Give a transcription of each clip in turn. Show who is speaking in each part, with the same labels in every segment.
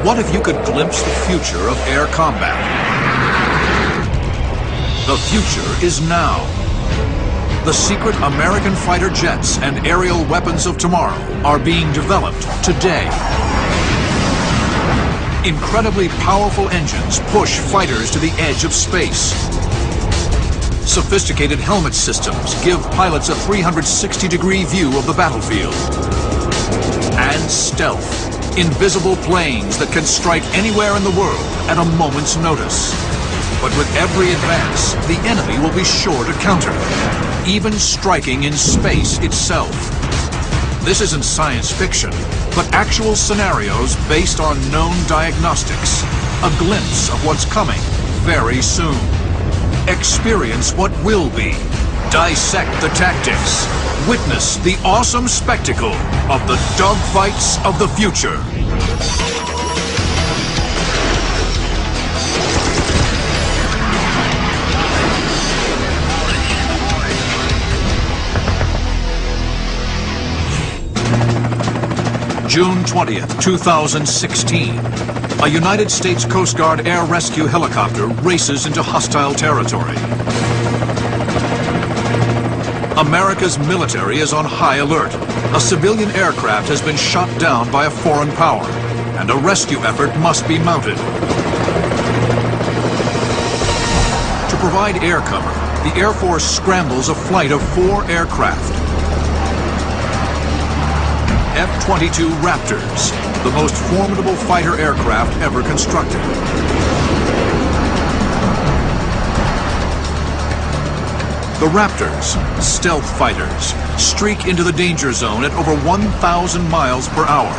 Speaker 1: What if you could glimpse the future of air combat? The future is now. The secret American fighter jets and aerial weapons of tomorrow are being developed today. Incredibly powerful engines push fighters to the edge of space. Sophisticated helmet systems give pilots a 360-degree view of the battlefield. And stealth. Invisible planes that can strike anywhere in the world at a moment's notice. But with every advance, the enemy will be sure to counter, even striking in space itself. This isn't science fiction, but actual scenarios based on known diagnostics. A glimpse of what's coming very soon. Experience what will be. Dissect the tactics. Witness the awesome spectacle of the dogfights of the future. June 20th, 2016. A United States Coast Guard air rescue helicopter races into hostile territory. America's military is on high alert. A civilian aircraft has been shot down by a foreign power, and a rescue effort must be mounted. To provide air cover, the Air Force scrambles a flight of 4 aircraft. F-22 Raptors, the most formidable fighter aircraft ever constructed. The Raptors, stealth fighters, streak into the danger zone at over 1,000 miles per hour,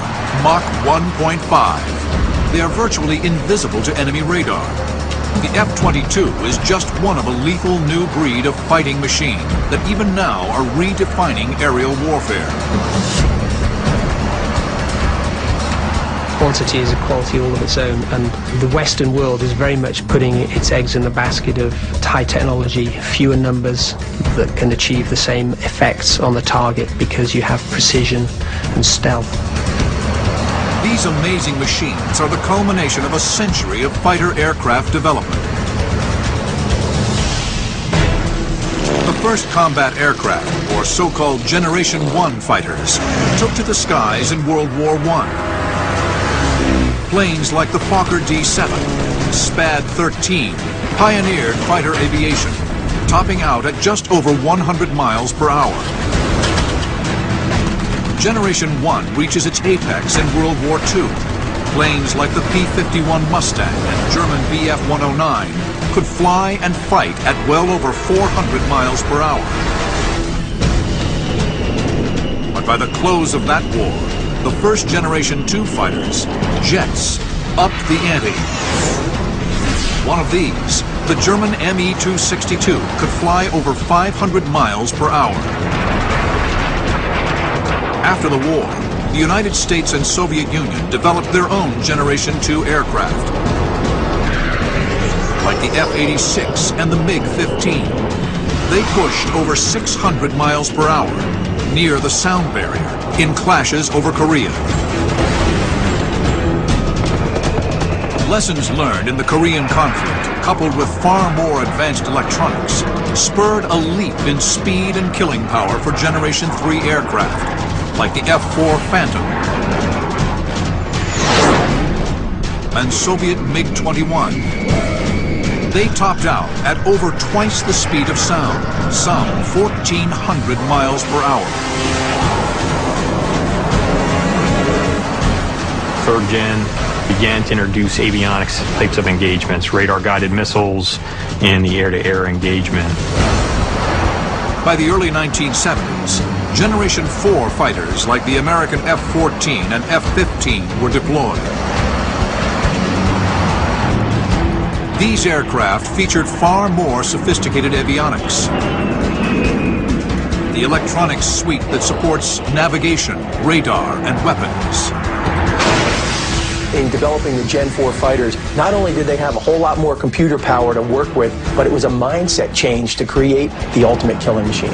Speaker 1: Mach 1.5. They are virtually invisible to enemy radar. The F-22 is just one of a lethal new breed of fighting machine that even now are redefining aerial warfare.
Speaker 2: Quantity is a quality all of its own, and the Western world is very much putting its eggs in the basket of high technology, fewer numbers that can achieve the same effects on the target because you have precision and stealth.
Speaker 1: These amazing machines are the culmination of a century of fighter aircraft development. The first combat aircraft, or so-called Generation 1 fighters, took to the skies in World War I. Planes like the Fokker D-7, SPAD-13, pioneered fighter aviation, topping out at just over 100 miles per hour. Generation 1 reaches its apex in World War II. Planes like the P-51 Mustang and German Bf-109 could fly and fight at well over 400 miles per hour. But by the close of that war, the first Generation 2 fighters, jets, upped the ante. One of these, the German Me-262, could fly over 500 miles per hour. After the war, the United States and Soviet Union developed their own Generation 2 aircraft, like the F-86 and the MiG-15. They pushed over 600 miles per hour, near the sound barrier, in clashes over Korea. Lessons learned in the Korean conflict, coupled with far more advanced electronics, spurred a leap in speed and killing power for Generation 3 aircraft, like the F-4 Phantom and Soviet MiG-21. They topped out at over twice the speed of sound, some 1,400 miles per hour.
Speaker 3: Third Gen began to introduce avionics types of engagements, radar-guided missiles, and the air-to-air engagement.
Speaker 1: By the early 1970s, Generation 4 fighters like the American F-14 and F-15 were deployed. These aircraft featured far more sophisticated avionics. The electronics suite that supports navigation, radar, and weapons.
Speaker 4: In developing the Gen 4 fighters, not only did they have a whole lot more computer power to work with, but it was a mindset change to create the ultimate killing machine.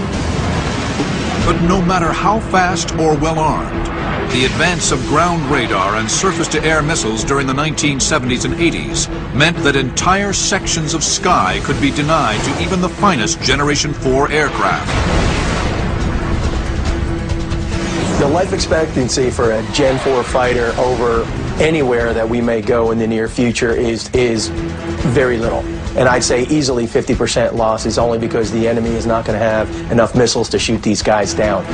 Speaker 1: But no matter how fast or well armed, The advance of ground radar and surface-to-air missiles during the 1970s and 80s meant that entire sections of sky could be denied to even the finest Generation 4 aircraft.
Speaker 4: The life expectancy for a Gen 4 fighter over anywhere that we may go in the near future is very little. And I'd say easily 50% loss is only because the enemy is not going to have enough missiles to shoot these guys down.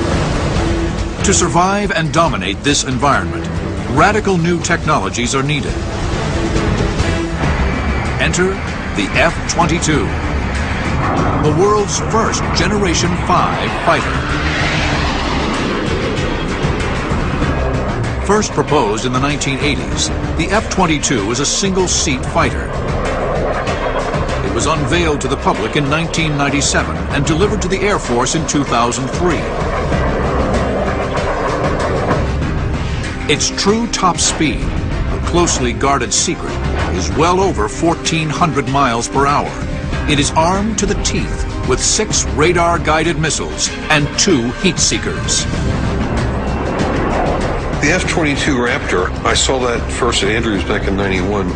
Speaker 1: To survive and dominate this environment, radical new technologies are needed. Enter the F-22, the world's first Generation 5 fighter. First proposed in the 1980s, the F-22 is a single-seat fighter. It was unveiled to the public in 1997 and delivered to the Air Force in 2003. Its true top speed, a closely guarded secret, is well over 1,400 miles per hour. It is armed to the teeth with 6 radar-guided missiles and 2 heat seekers.
Speaker 5: The F-22 Raptor, I saw that first at Andrews back in '91.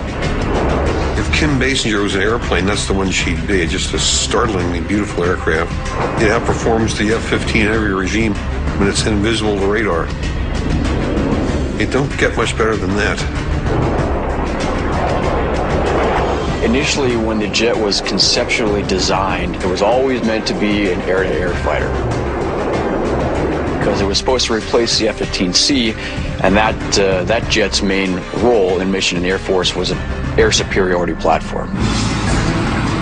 Speaker 5: If Kim Basinger was an airplane, that's the one she'd be. Just a startlingly beautiful aircraft. It outperforms the F-15 in every regime when it's invisible to radar. It don't get much better than that.
Speaker 6: Initially, when the jet was conceptually designed, it was always meant to be an air-to-air fighter, because it was supposed to replace the F-15C, and that jet's main role in mission in the Air Force was an air superiority platform.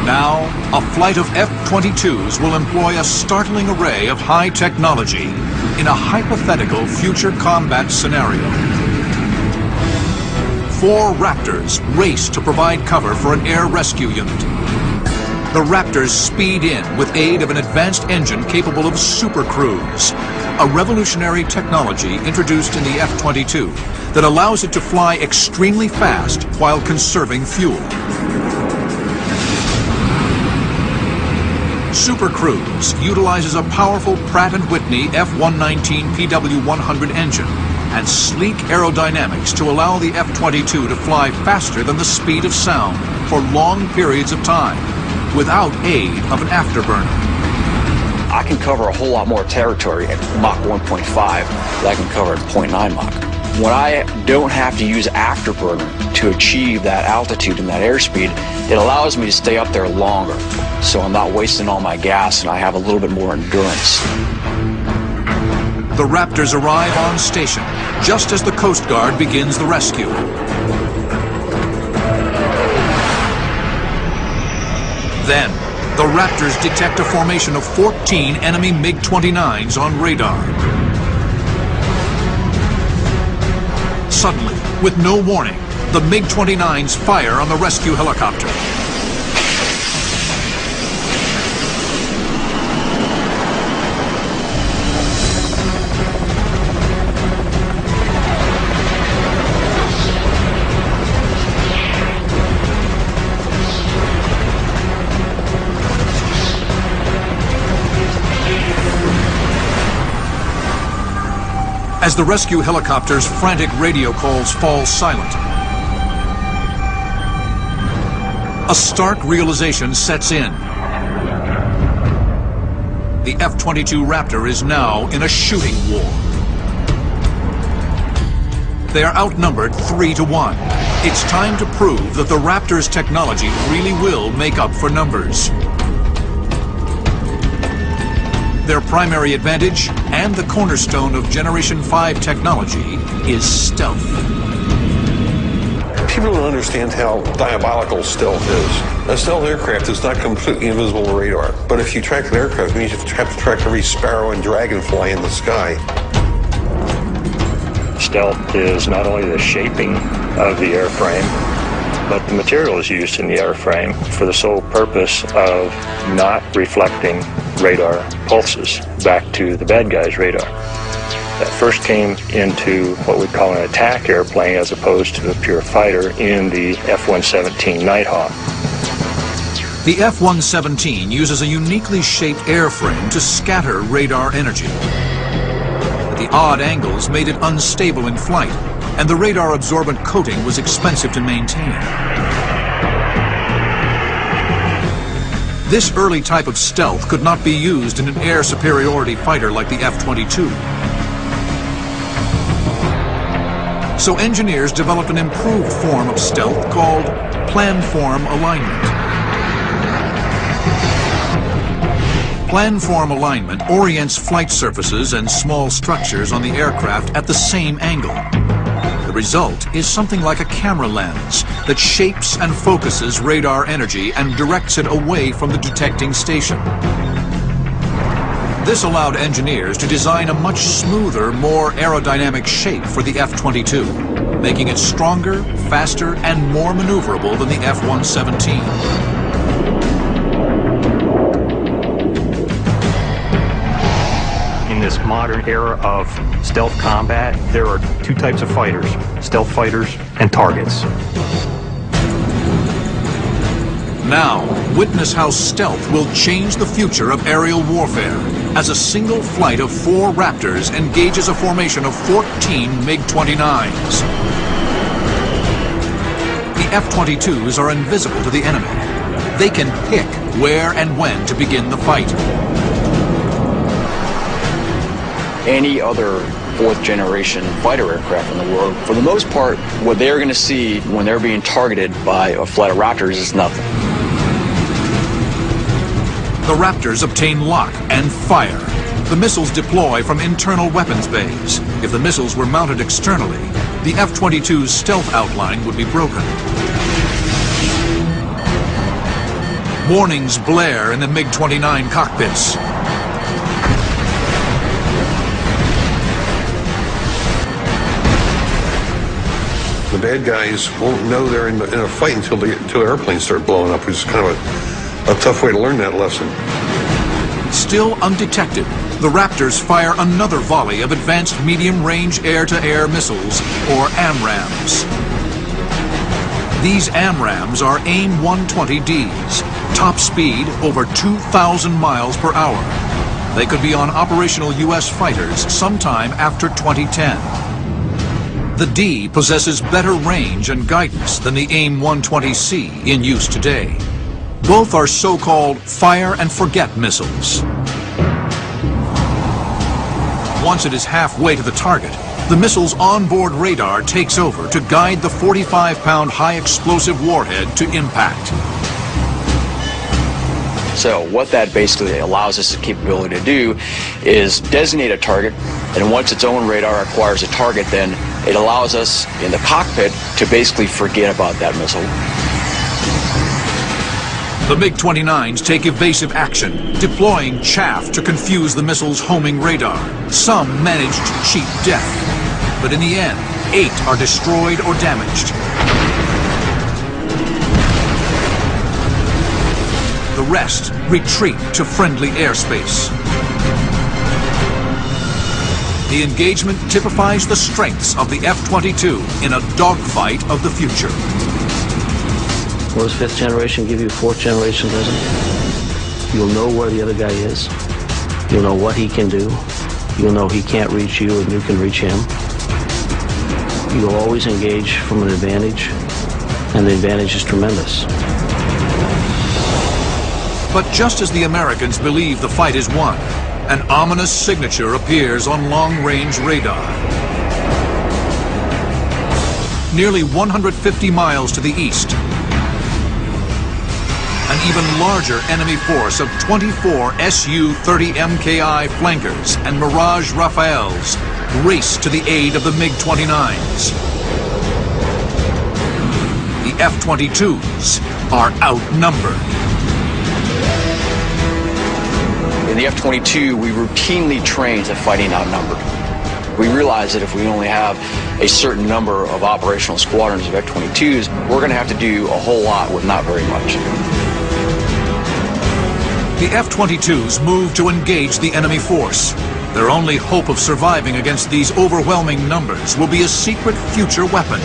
Speaker 1: Now, a flight of F-22s will employ a startling array of high technology in a hypothetical future combat scenario. 4 Raptors race to provide cover for an air rescue unit. The Raptors speed in with aid of an advanced engine capable of super cruise, a revolutionary technology introduced in the F-22 that allows it to fly extremely fast while conserving fuel. Super Cruise utilizes a powerful Pratt & Whitney F-119 PW100 engine and sleek aerodynamics to allow the F-22 to fly faster than the speed of sound for long periods of time without aid of an afterburner.
Speaker 6: I can cover a whole lot more territory at Mach 1.5 than I can cover at 0.9 Mach. When I don't have to use afterburner to achieve that altitude and that airspeed, it allows me to stay up there longer, so I'm not wasting all my gas and I have a little bit more endurance.
Speaker 1: The Raptors arrive on station just as the Coast Guard begins the rescue. Then, the Raptors detect a formation of 14 enemy MiG-29s on radar. Suddenly, with no warning, the MiG-29s fire on the rescue helicopter. As the rescue helicopter's frantic radio calls fall silent, a stark realization sets in. The F-22 Raptor is now in a shooting war. They are outnumbered 3-1. It's time to prove that the Raptor's technology really will make up for numbers. Their primary advantage, and the cornerstone of Generation 5 technology, is stealth.
Speaker 5: People don't understand how diabolical stealth is. A stealth aircraft is not completely invisible to radar, but if you track an aircraft, it means you have to track every sparrow and dragonfly in the sky.
Speaker 7: Stealth is not only the shaping of the airframe, but the materials used in the airframe for the sole purpose of not reflecting radar pulses back to the bad guy's radar. That first came into what we call an attack airplane as opposed to a pure fighter in the F-117 Nighthawk.
Speaker 1: The F-117 uses a uniquely shaped airframe to scatter radar energy. The odd angles made it unstable in flight, and the radar-absorbent coating was expensive to maintain. This early type of stealth could not be used in an air superiority fighter like the F-22. So engineers developed an improved form of stealth called planform alignment. Planform alignment orients flight surfaces and small structures on the aircraft at the same angle. The result is something like a camera lens that shapes and focuses radar energy and directs it away from the detecting station. This allowed engineers to design a much smoother, more aerodynamic shape for the F-22, making it stronger, faster, and more maneuverable than the F-117.
Speaker 3: In this modern era of stealth combat, there are two types of fighters: stealth fighters and targets.
Speaker 1: Now, witness how stealth will change the future of aerial warfare as a single flight of 4 Raptors engages a formation of 14 MiG-29s. The F-22s are invisible to the enemy. They can pick where and when to begin the fight.
Speaker 6: Any other 4th generation fighter aircraft in the world, for the most part, what they're going to see when they're being targeted by a flight of Raptors is nothing.
Speaker 1: The Raptors obtain lock and fire. The missiles deploy from internal weapons bays. If the missiles were mounted externally, the F-22's stealth outline would be broken. Warnings blare in the MiG-29 cockpits.
Speaker 5: The bad guys won't know they're in a fight until airplanes start blowing up, which is kind of a tough way to learn that lesson.
Speaker 1: Still undetected, the Raptors fire another volley of advanced medium-range air-to-air missiles, or AMRAAMs. These AMRAAMs are AIM-120Ds, top speed over 2,000 miles per hour. They could be on operational U.S. fighters sometime after 2010. The D possesses better range and guidance than the AIM-120C in use today. Both are so-called fire-and-forget missiles. Once it is halfway to the target, the missile's onboard radar takes over to guide the 45-pound high-explosive warhead to impact.
Speaker 6: So what that basically allows us the capability to do is designate a target, and once its own radar acquires a target, then it allows us in the cockpit to basically forget about that missile.
Speaker 1: The MiG-29s take evasive action, deploying chaff to confuse the missile's homing radar. Some manage to cheat death, but in the end, 8 are destroyed or damaged. The rest retreat to friendly airspace. The engagement typifies the strengths of the F-22 in a dogfight of the future.
Speaker 8: What does 5th generation give you, 4th generation doesn't? You'll know where the other guy is. You'll know what he can do. You'll know he can't reach you and you can reach him. You'll always engage from an advantage, and the advantage is tremendous.
Speaker 1: But just as the Americans believe the fight is won, an ominous signature appears on long-range radar. Nearly 150 miles to the east, an even larger enemy force of 24 Su-30 MKI flankers and Mirage Rafales race to the aid of the MiG-29s. The F-22s are outnumbered.
Speaker 6: In the F-22, we routinely train to fighting outnumbered. We realize that if we only have a certain number of operational squadrons of F-22s, we're going to have to do a whole lot with not very much.
Speaker 1: The F-22s move to engage the enemy force. Their only hope of surviving against these overwhelming numbers will be a secret future weapon,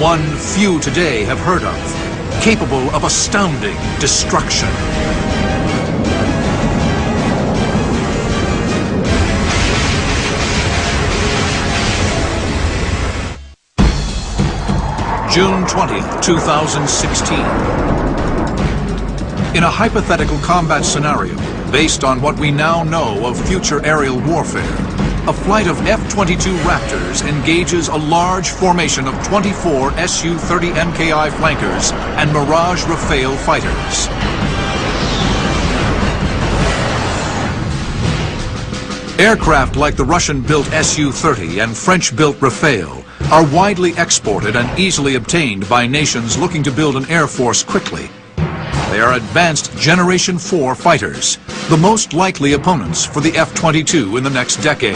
Speaker 1: one few today have heard of, capable of astounding destruction. June 20th, 2016. In a hypothetical combat scenario, based on what we now know of future aerial warfare, a flight of F-22 Raptors engages a large formation of 24 Su-30 MKI flankers and Mirage Rafale fighters. Aircraft like the Russian-built Su-30 and French-built Rafale are widely exported and easily obtained by nations looking to build an air force quickly. They are advanced Generation 4 fighters, the most likely opponents for the F-22 in the next decade.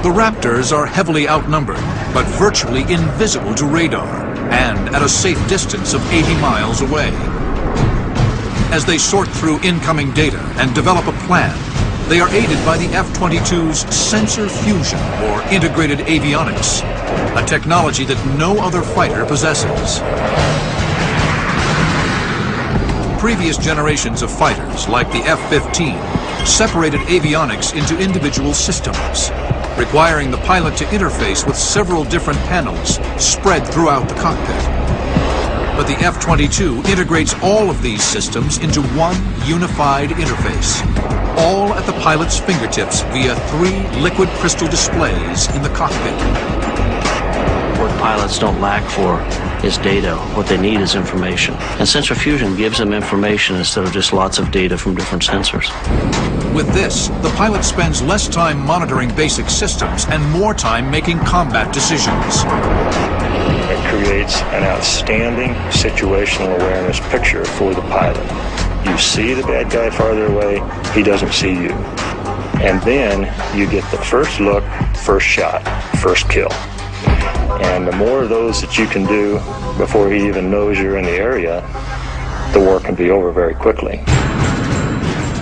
Speaker 1: The Raptors are heavily outnumbered, but virtually invisible to radar, and at a safe distance of 80 miles away. As they sort through incoming data and develop a plan, they are aided by the F-22's sensor fusion, or integrated avionics, a technology that no other fighter possesses. Previous generations of fighters, like the F-15, separated avionics into individual systems, requiring the pilot to interface with several different panels spread throughout the cockpit. But the F-22 integrates all of these systems into one unified interface, all at the pilot's fingertips via 3 liquid crystal displays in the cockpit.
Speaker 8: What pilots don't lack for is data. What they need is information. And sensor fusion gives them information instead of just lots of data from different sensors.
Speaker 1: With this, the pilot spends less time monitoring basic systems and more time making combat decisions.
Speaker 7: It creates an outstanding situational awareness picture for the pilot. You see the bad guy farther away, he doesn't see you. And then you get the first look, first shot, first kill. And the more of those that you can do before he even knows you're in the area, the war can be over very quickly.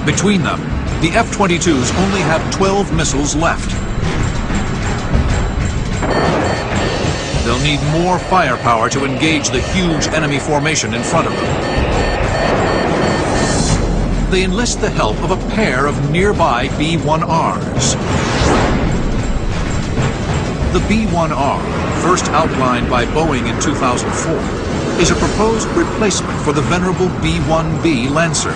Speaker 1: Between them, the F-22s only have 12 missiles left. They'll need more firepower to engage the huge enemy formation in front of them. They enlist the help of a pair of nearby B-1Rs. The B-1R, first outlined by Boeing in 2004, is a proposed replacement for the venerable B-1B Lancer,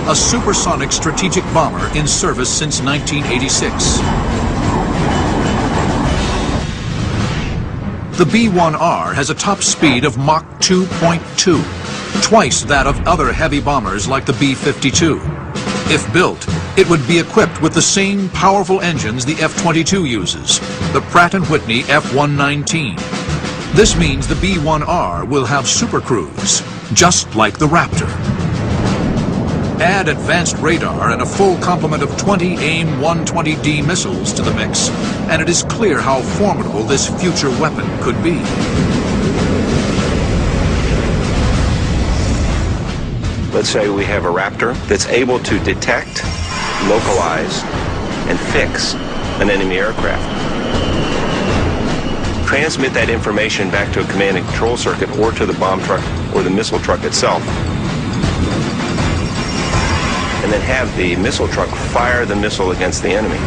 Speaker 1: a supersonic strategic bomber in service since 1986. The B-1R has a top speed of Mach 2.2, twice that of other heavy bombers like the B-52. If built, it would be equipped with the same powerful engines the F-22 uses, the Pratt & Whitney F-119. This means the B-1R will have supercruise, just like the Raptor. Add advanced radar and a full complement of 20 AIM-120D missiles to the mix, and it is clear how formidable this future weapon could be.
Speaker 9: Let's say we have a Raptor that's able to detect, localize, and fix an enemy aircraft. Transmit that information back to a command and control circuit or to the bomb truck or the missile truck itself. And then have the missile truck fire the missile against the enemy.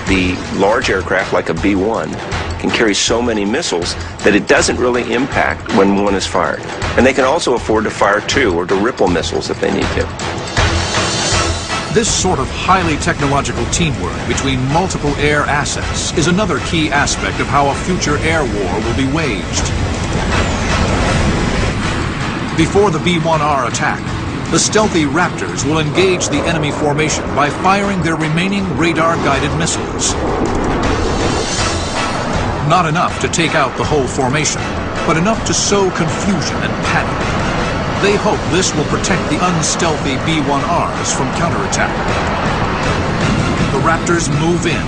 Speaker 9: The large aircraft, like a B-1, can carry so many missiles that it doesn't really impact when one is fired. And they can also afford to fire 2 or to ripple missiles if they need to.
Speaker 1: This sort of highly technological teamwork between multiple air assets is another key aspect of how a future air war will be waged. Before the B-1R attack, the stealthy Raptors will engage the enemy formation by firing their remaining radar-guided missiles. Not enough to take out the whole formation, but enough to sow confusion and panic. They hope this will protect the unstealthy B-1Rs from counterattack. The Raptors move in.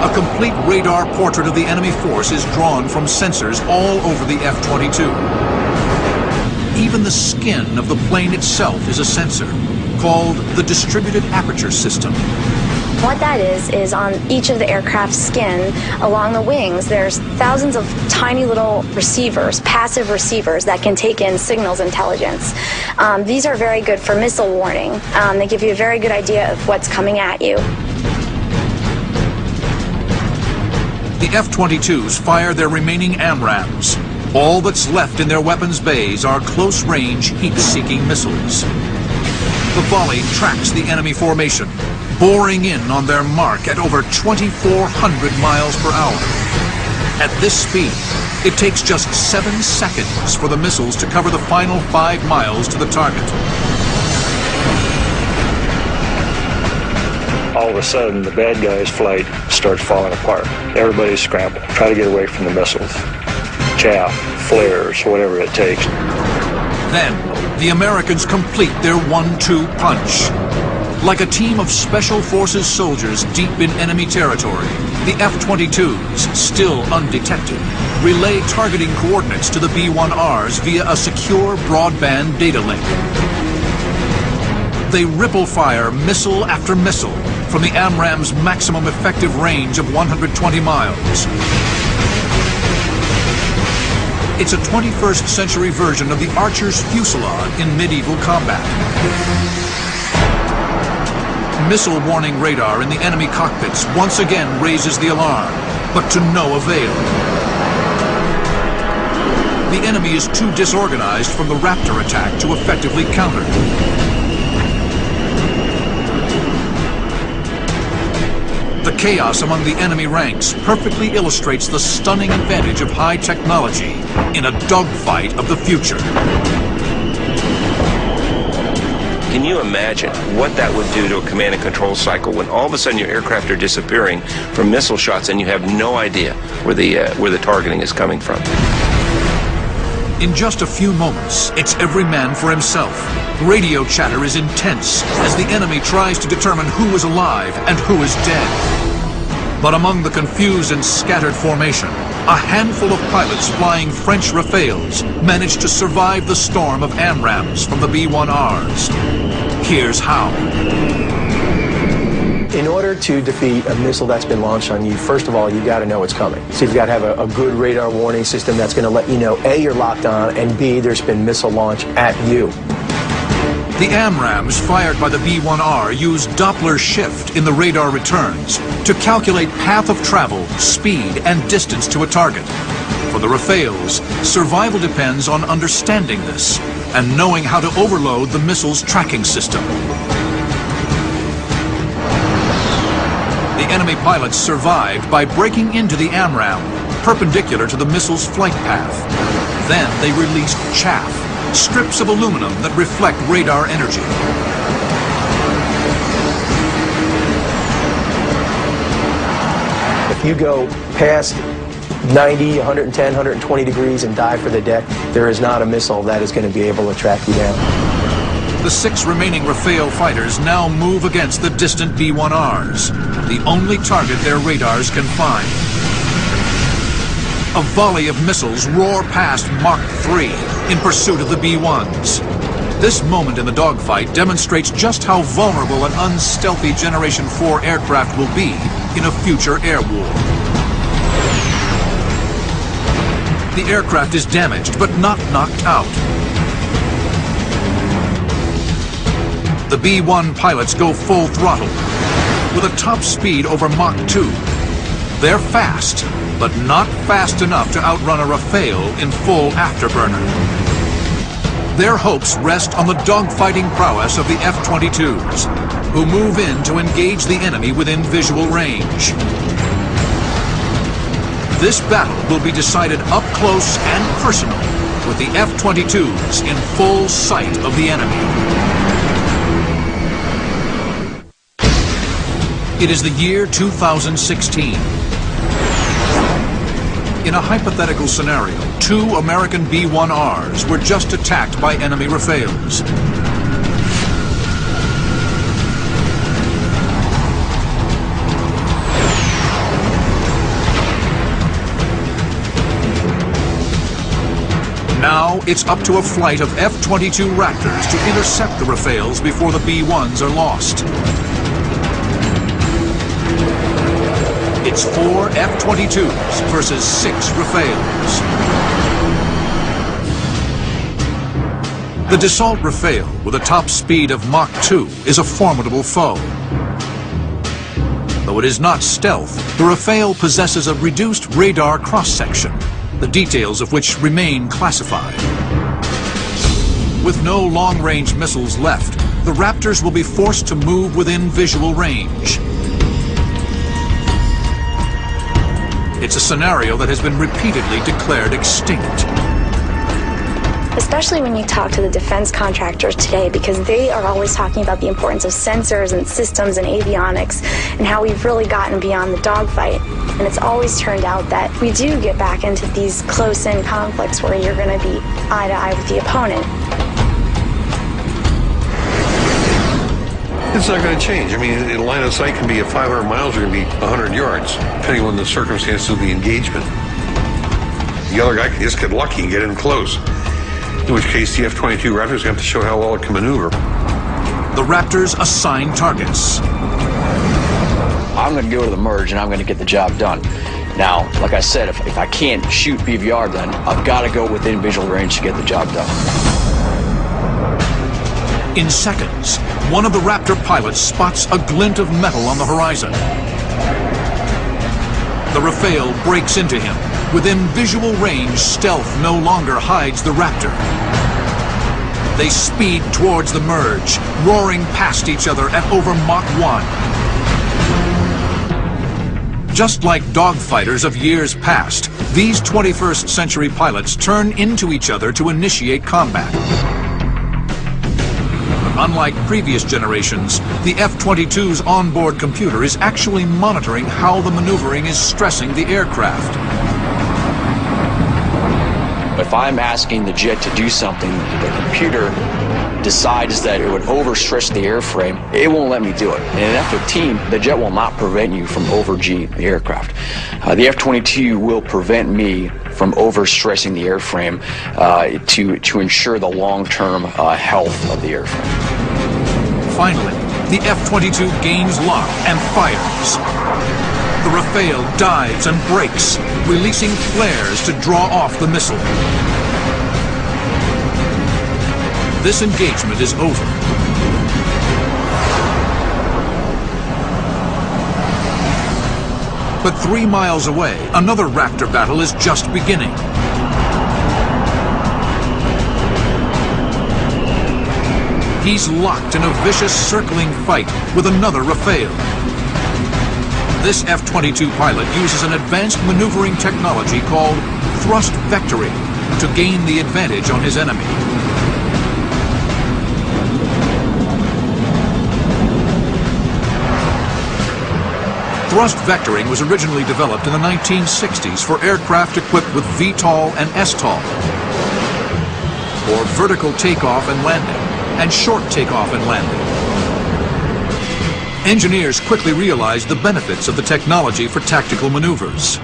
Speaker 1: A complete radar portrait of the enemy force is drawn from sensors all over the F-22. Even the skin of the plane itself is a sensor, called the Distributed Aperture System.
Speaker 10: What that is on each of the aircraft's skin, along the wings, there's thousands of tiny little receivers, passive receivers, that can take in signals intelligence. These are very good for missile warning. They give you a very good idea of what's coming at you.
Speaker 1: The F-22s fire their remaining AMRAAMs. All that's left in their weapons bays are close-range, heat-seeking missiles. The volley tracks the enemy formation, boring in on their mark at over 2,400 miles per hour. At this speed, it takes just 7 seconds for the missiles to cover the final 5 miles to the target.
Speaker 7: All of a sudden, the bad guy's flight starts falling apart. Everybody's scrambling, try to get away from the missiles. Chaff, flares, whatever it takes.
Speaker 1: Then, the Americans complete their 1-2 punch. Like a team of Special Forces soldiers deep in enemy territory, the F-22s, still undetected, relay targeting coordinates to the B-1Rs via a secure broadband data link. They ripple fire missile after missile from the AMRAAM's maximum effective range of 120 miles. It's a 21st century version of the Archer's fusillade in medieval combat. Missile warning radar in the enemy cockpits once again raises the alarm, but to no avail. The enemy is too disorganized from the Raptor attack to effectively counter. The chaos among the enemy ranks perfectly illustrates the stunning advantage of high technology in a dogfight of the future.
Speaker 9: Can you imagine what that would do to a command and control cycle when all of a sudden your aircraft are disappearing from missile shots and you have no idea where the targeting is coming from?
Speaker 1: In just a few moments, it's every man for himself. Radio chatter is intense as the enemy tries to determine who is alive and who is dead. But among the confused and scattered formation, a handful of pilots flying French Rafales managed to survive the storm of AMRAAMs from the B-1Rs. Here's how.
Speaker 4: In order to defeat a missile that's been launched on you, first of all, you've got to know it's coming. So you've got to have a good radar warning system that's going to let you know, A, you're locked on, and B, there's been missile launch at you.
Speaker 1: The AMRAAMs fired by the B-1R use Doppler shift in the radar returns to calculate path of travel, speed, and distance to a target. For the Rafales, survival depends on understanding this and knowing how to overload the missile's tracking system. The enemy pilots survived by breaking into the AMRAAM, perpendicular to the missile's flight path. Then they released chaff, strips of aluminum that reflect radar energy.
Speaker 4: If you go past 90, 110, 120 degrees and dive for the deck, there is not a missile that is going to be able to track you down.
Speaker 1: The 6 remaining Rafale fighters now move against the distant B-1Rs, the only target their radars can find. A volley of missiles roar past Mach 3 in pursuit of the B-1s. This moment in the dogfight demonstrates just how vulnerable an unstealthy Generation 4 aircraft will be in a future air war. The aircraft is damaged, but not knocked out. The B-1 pilots go full throttle, with a top speed over Mach 2. They're fast, but not fast enough to outrun a Rafale in full afterburner. Their hopes rest on the dogfighting prowess of the F-22s, who move in to engage the enemy within visual range. This battle will be decided up close and personal, with the F-22s in full sight of the enemy. It is the year 2016. In a hypothetical scenario, 2 American B-1Rs were just attacked by enemy Rafales. Now it's up to a flight of F-22 Raptors to intercept the Rafales before the B-1s are lost. It's 4 F-22s versus 6 Rafales. The Dassault Rafale, with a top speed of Mach 2, is a formidable foe. Though Though it is not stealth, the Rafale possesses a reduced radar cross-section, the details of which remain classified. With no long-range missiles left, the Raptors will be forced to move within visual range. It's a scenario that has been repeatedly declared extinct.
Speaker 10: Especially when you talk to the defense contractors today, because they are always talking about the importance of sensors and systems and avionics and how we've really gotten beyond the dogfight. And it's always turned out that we do get back into these close-in conflicts where you're going to be eye to eye with the opponent.
Speaker 5: It's not going to change. I mean, a line of sight can be at 500 miles or it can be 100 yards, depending on the circumstances of the engagement. The other guy can just get lucky and get in close, in which case the F-22 Raptors have to show how well it can maneuver.
Speaker 1: The Raptors assign targets.
Speaker 6: I'm going to go to the merge and I'm going to get the job done. Now, like I said, if I can't shoot BVR, then I've got to go within visual range to get the job done.
Speaker 1: In seconds, one of the Raptor pilots spots a glint of metal on the horizon. The Rafale breaks into him. Within visual range, stealth no longer hides the Raptor. They speed towards the merge, roaring past each other at over Mach 1. Just like dogfighters of years past, these 21st century pilots turn into each other to initiate combat. Unlike previous generations, the F-22's onboard computer is actually monitoring how the maneuvering is stressing the aircraft.
Speaker 6: If I'm asking the jet to do something, the computer decides that it would overstress the airframe, it won't let me do it. And in an F-15, the jet will not prevent you from over-G the aircraft. The F-22 will prevent me from overstressing the airframe to ensure the long-term health of the airframe.
Speaker 1: Finally, the F-22 gains lock and fires. The Rafale dives and brakes, releasing flares to draw off the missile. This engagement is over. But 3 miles away, another Raptor battle is just beginning. He's locked in a vicious circling fight with another Rafale. This F-22 pilot uses an advanced maneuvering technology called thrust vectoring to gain the advantage on his enemy. Thrust vectoring was originally developed in the 1960s for aircraft equipped with VTOL and STOL, or vertical takeoff and landing, and short takeoff and landing. Engineers quickly realized the benefits of the technology for tactical maneuvers.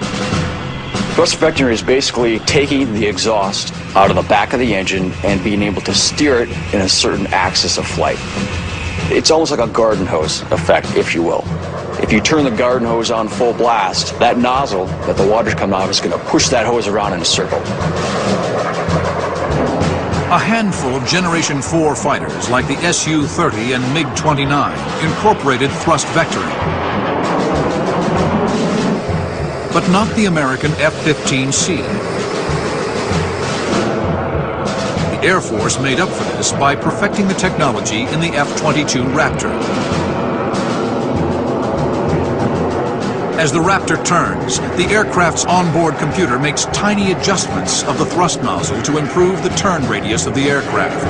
Speaker 6: Thrust vectoring is basically taking the exhaust out of the back of the engine and being able to steer it in a certain axis of flight. It's almost like a garden hose effect, if you will. If you turn the garden hose on full blast, that nozzle that the water's coming out of is going to push that hose around in a circle.
Speaker 1: A handful of Generation 4 fighters, like the Su-30 and MiG-29, incorporated thrust vectoring. But not the American F-15C. The Air Force made up for this by perfecting the technology in the F-22 Raptor. As the Raptor turns, the aircraft's onboard computer makes tiny adjustments of the thrust nozzle to improve the turn radius of the aircraft.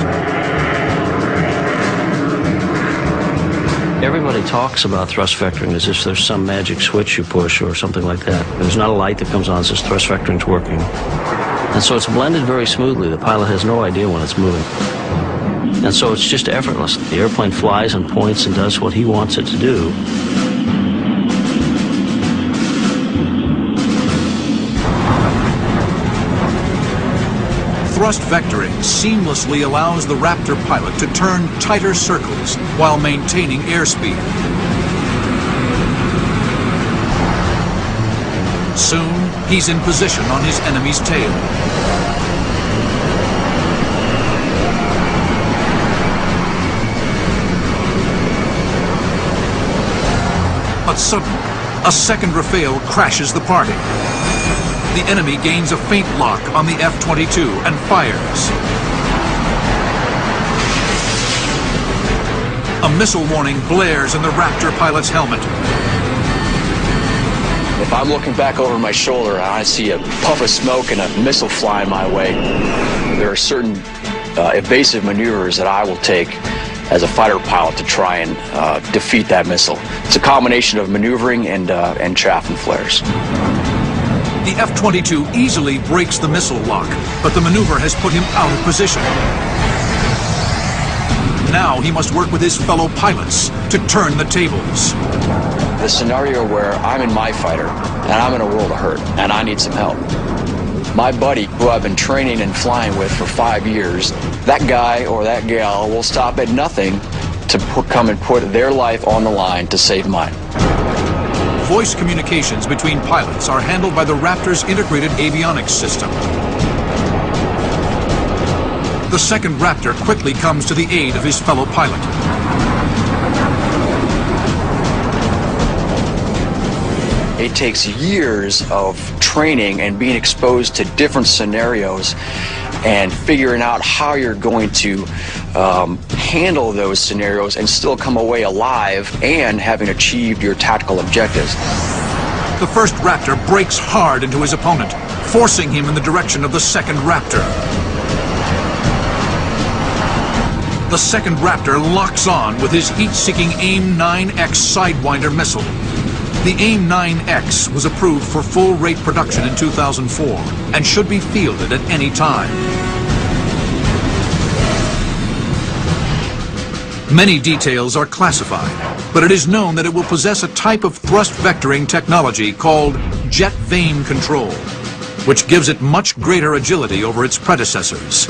Speaker 8: Everybody talks about thrust vectoring as if there's some magic switch you push or something like that. There's not a light that comes on that says thrust vectoring's working. And so it's blended very smoothly. The pilot has no idea when it's moving. And so it's just effortless. The airplane flies and points and does what he wants it to do.
Speaker 1: Thrust vectoring seamlessly allows the Raptor pilot to turn tighter circles while maintaining airspeed. Soon, he's in position on his enemy's tail. But suddenly, A second Rafale crashes the party. The enemy gains a feint lock on the F-22 and fires. A missile warning blares in the Raptor pilot's helmet.
Speaker 6: If I'm looking back over my shoulder and I see a puff of smoke and a missile flying my way, there are certain evasive maneuvers that I will take as a fighter pilot to try and defeat that missile. It's a combination of maneuvering and chaff and flares.
Speaker 1: The F-22 easily breaks the missile lock, but the maneuver has put him out of position. Now he must work with his fellow pilots to turn the tables.
Speaker 6: The scenario where I'm in my fighter and I'm in a world of hurt and I need some help. My buddy, who I've been training and flying with for 5 years, that guy or that gal will stop at nothing to come and put their life on the line to save mine.
Speaker 1: Voice communications between pilots are handled by the Raptor's integrated avionics system. The second Raptor quickly comes to the aid of his fellow pilot.
Speaker 6: It takes years of training and being exposed to different scenarios and figuring out how you're going to handle those scenarios and still come away alive and having achieved your tactical objectives.
Speaker 1: The first Raptor breaks hard into his opponent, forcing him in the direction of the second Raptor. The second Raptor locks on with his heat-seeking AIM-9X Sidewinder missile. The AIM-9X was approved for full-rate production in 2004 and should be fielded at any time. Many details are classified, but it is known that it will possess a type of thrust vectoring technology called jet vane control, which gives it much greater agility over its predecessors.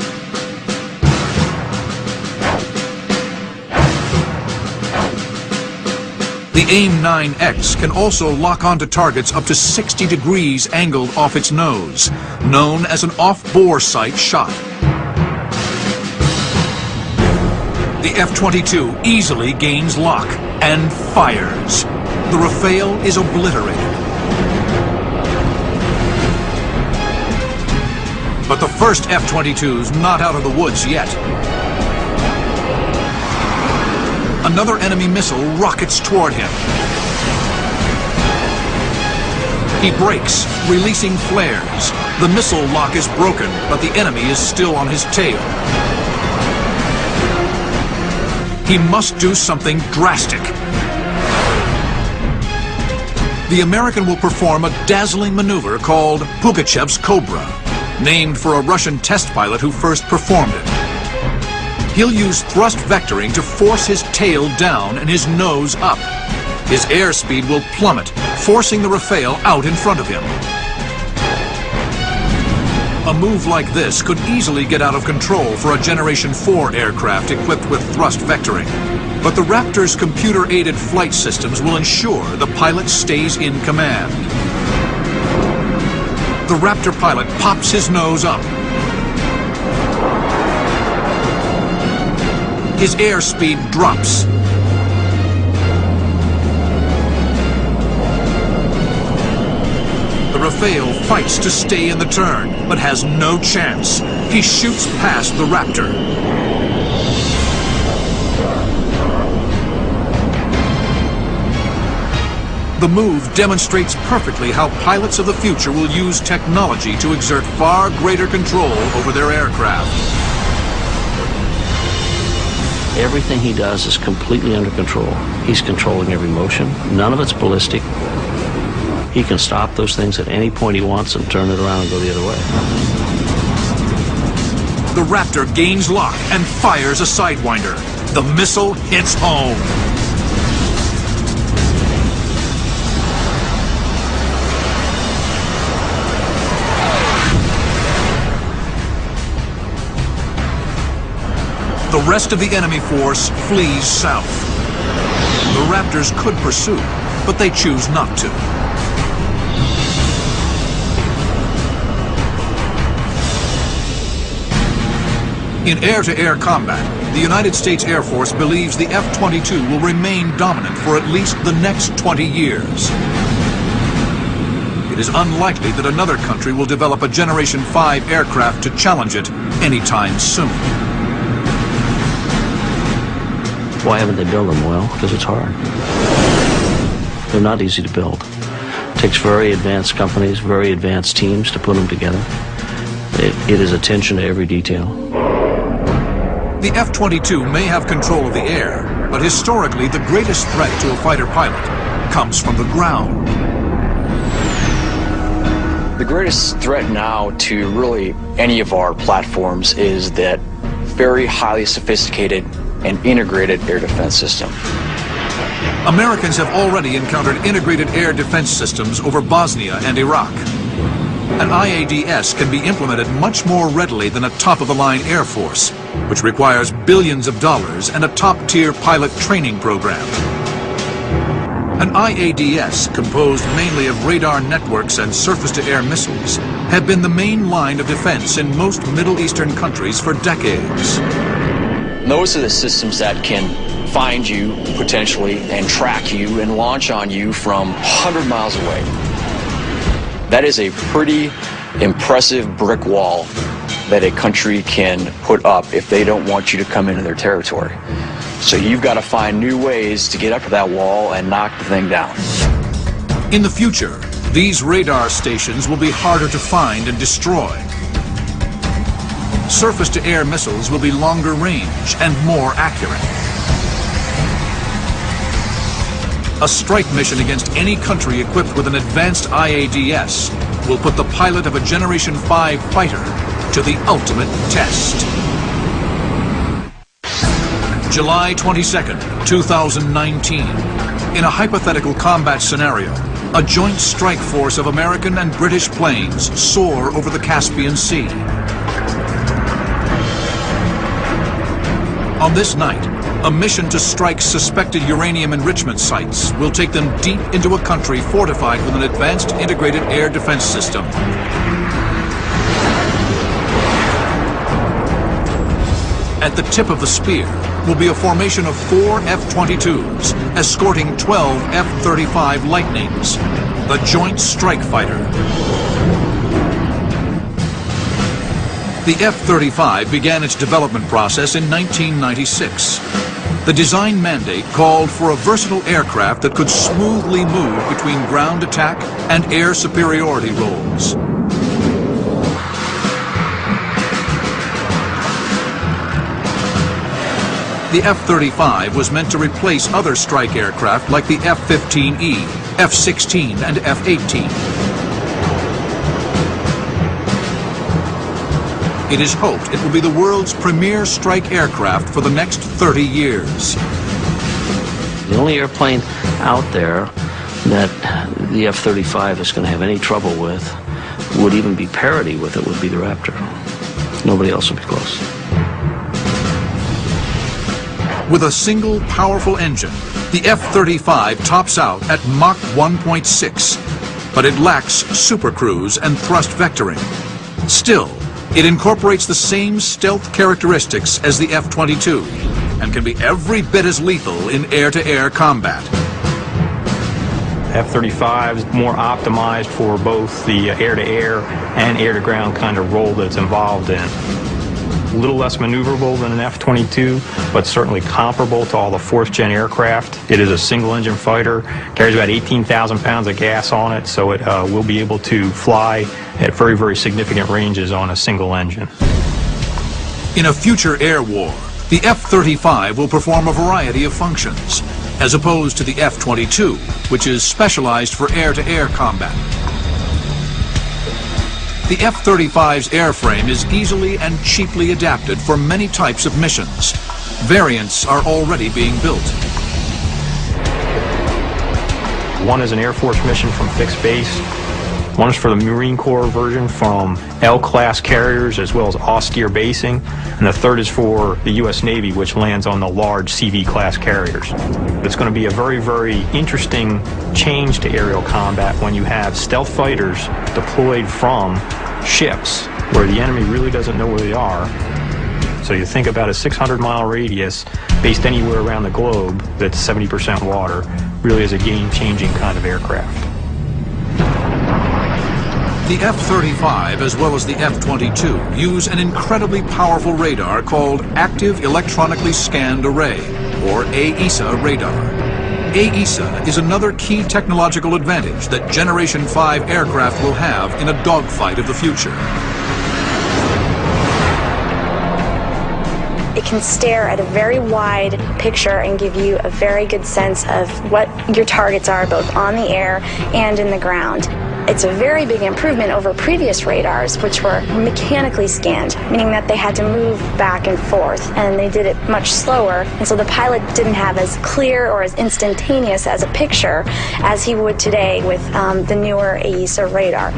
Speaker 1: The AIM-9X can also lock onto targets up to 60 degrees angled off its nose, known as an off-bore sight shot. The F-22 easily gains lock and fires. The Rafale is obliterated. But the first F-22's not out of the woods yet. Another enemy missile rockets toward him. He brakes, releasing flares. The missile lock is broken, but the enemy is still on his tail. He must do something drastic. The American will perform a dazzling maneuver called Pugachev's Cobra, named for a Russian test pilot who first performed it. He'll use thrust vectoring to force his tail down and his nose up. His airspeed will plummet, forcing the Rafale out in front of him. A move like this could easily get out of control for a Generation 4 aircraft equipped with thrust vectoring. But the Raptor's computer-aided flight systems will ensure the pilot stays in command. The Raptor pilot pops his nose up. His airspeed drops. The Rafale fights to stay in the turn, but has no chance. He shoots past the Raptor. The move demonstrates perfectly how pilots of the future will use technology to exert far greater control over their aircraft.
Speaker 8: Everything he does is completely under control. He's controlling every motion. None of it's ballistic. He can stop those things at any point he wants and turn it around and go the other way.
Speaker 1: The Raptor gains lock and fires a Sidewinder. The missile hits home. The rest of the enemy force flees south. The Raptors could pursue, but they choose not to. In air-to-air combat, the United States Air Force believes the F-22 will remain dominant for at least the next 20 years. it is unlikely that another country will develop a Generation 5 aircraft to challenge it anytime soon.
Speaker 8: Why haven't they built them? Well, because it's hard. They're not easy to build. It takes very advanced companies, very advanced teams to put them together. It is attention to every detail.
Speaker 1: The F-22 may have control of the air, but historically the greatest threat to a fighter pilot comes from the ground.
Speaker 6: The greatest threat now to really any of our platforms is that very highly sophisticated and integrated air defense system.
Speaker 1: Americans have already encountered integrated air defense systems over Bosnia and Iraq. An IADS can be implemented much more readily than a top-of-the-line Air Force, which requires billions of dollars and a top-tier pilot training program. An IADS, composed mainly of radar networks and surface-to-air missiles, have been the main line of defense in most Middle Eastern countries for decades.
Speaker 6: Those are the systems that can find you, potentially, and track you and launch on you from 100 miles away. That is a pretty impressive brick wall that a country can put up if they don't want you to come into their territory. So you've got to find new ways to get up to that wall and knock the thing down.
Speaker 1: In the future, these radar stations will be harder to find and destroy. Surface-to-air missiles will be longer range and more accurate. A strike mission against any country equipped with an advanced IADS will put the pilot of a Generation 5 fighter to the ultimate test. July 22nd, 2019. In a hypothetical combat scenario, a joint strike force of American and British planes soar over the Caspian Sea. On this night, a mission to strike suspected uranium enrichment sites will take them deep into a country fortified with an advanced integrated air defense system. At the tip of the spear will be a formation of 4 F-22s escorting 12 F-35 Lightnings, the Joint Strike Fighter. The F-35 began its development process in 1996. The design mandate called for a versatile aircraft that could smoothly move between ground attack and air superiority roles. The F-35 was meant to replace other strike aircraft like the F-15E, F-16, and F-18. It is hoped it will be the world's premier strike aircraft for the next 30 years.
Speaker 8: The only airplane out there that the F-35 is going to have any trouble with, would even be parity with it, would be the Raptor. Nobody else will be close.
Speaker 1: With a single powerful engine, the F-35 tops out at Mach 1.6, but it lacks supercruise and thrust vectoring. Still, it incorporates the same stealth characteristics as the F-22 and can be every bit as lethal in air-to-air combat.
Speaker 3: F-35 is more optimized for both the air-to-air and air-to-ground kind of role that it's involved in. A little less maneuverable than an F-22, but certainly comparable to all the fourth-gen aircraft. It is a single-engine fighter, carries about 18,000 pounds of gas on it, so it will be able to fly at very, very significant ranges on a single engine.
Speaker 1: In a future air war, the F-35 will perform a variety of functions, as opposed to the F-22, which is specialized for air-to-air combat. The F-35's airframe is easily and cheaply adapted for many types of missions. Variants are already being built.
Speaker 3: One is an Air Force mission from fixed base. One is for the Marine Corps version from L-class carriers as well as austere basing. And the third is for the U.S. Navy, which lands on the large CV-class carriers. It's going to be a very, very interesting change to aerial combat when you have stealth fighters deployed from ships where the enemy really doesn't know where they are. So you think about a 600-mile radius based anywhere around the globe that's 70% water, really is a game-changing kind of aircraft.
Speaker 1: The F-35 as well as the F-22 use an incredibly powerful radar called Active Electronically Scanned Array, or AESA radar. AESA is another key technological advantage that Generation 5 aircraft will have in a dogfight of the future.
Speaker 10: It can stare at a very wide picture and give you a very good sense of what your targets are both on the air and in the ground. It's a very big improvement over previous radars, which were mechanically scanned, meaning that they had to move back and forth, and they did it much slower, and so the pilot didn't have as clear or as instantaneous as a picture as he would today with the newer AESA radar.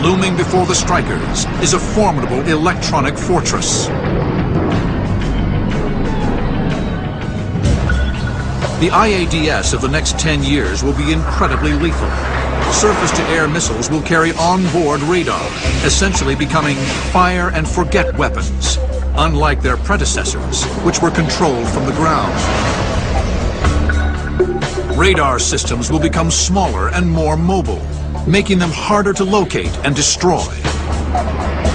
Speaker 1: Looming before the strikers is a formidable electronic fortress. The IADS of the next 10 years will be incredibly lethal. Surface-to-air missiles will carry on-board radar, essentially becoming fire-and-forget weapons, unlike their predecessors, which were controlled from the ground. Radar systems will become smaller and more mobile, making them harder to locate and destroy.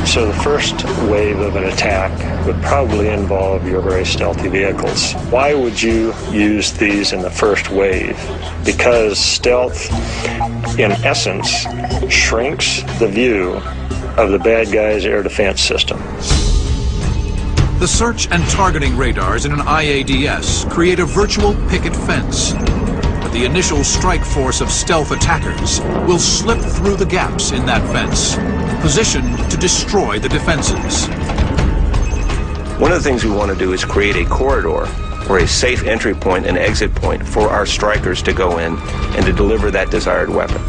Speaker 7: So the first wave of an attack would probably involve your very stealthy vehicles. Why would you use these in the first wave? Because stealth, in essence, shrinks the view of the bad guy's air defense system.
Speaker 1: The search and targeting radars in an IADS create a virtual picket fence. But the initial strike force of stealth attackers will slip through the gaps in that fence, positioned to destroy the defenses.
Speaker 9: One of the things we want to do is create a corridor or a safe entry point and exit point for our strikers to go in and to deliver that desired weapon.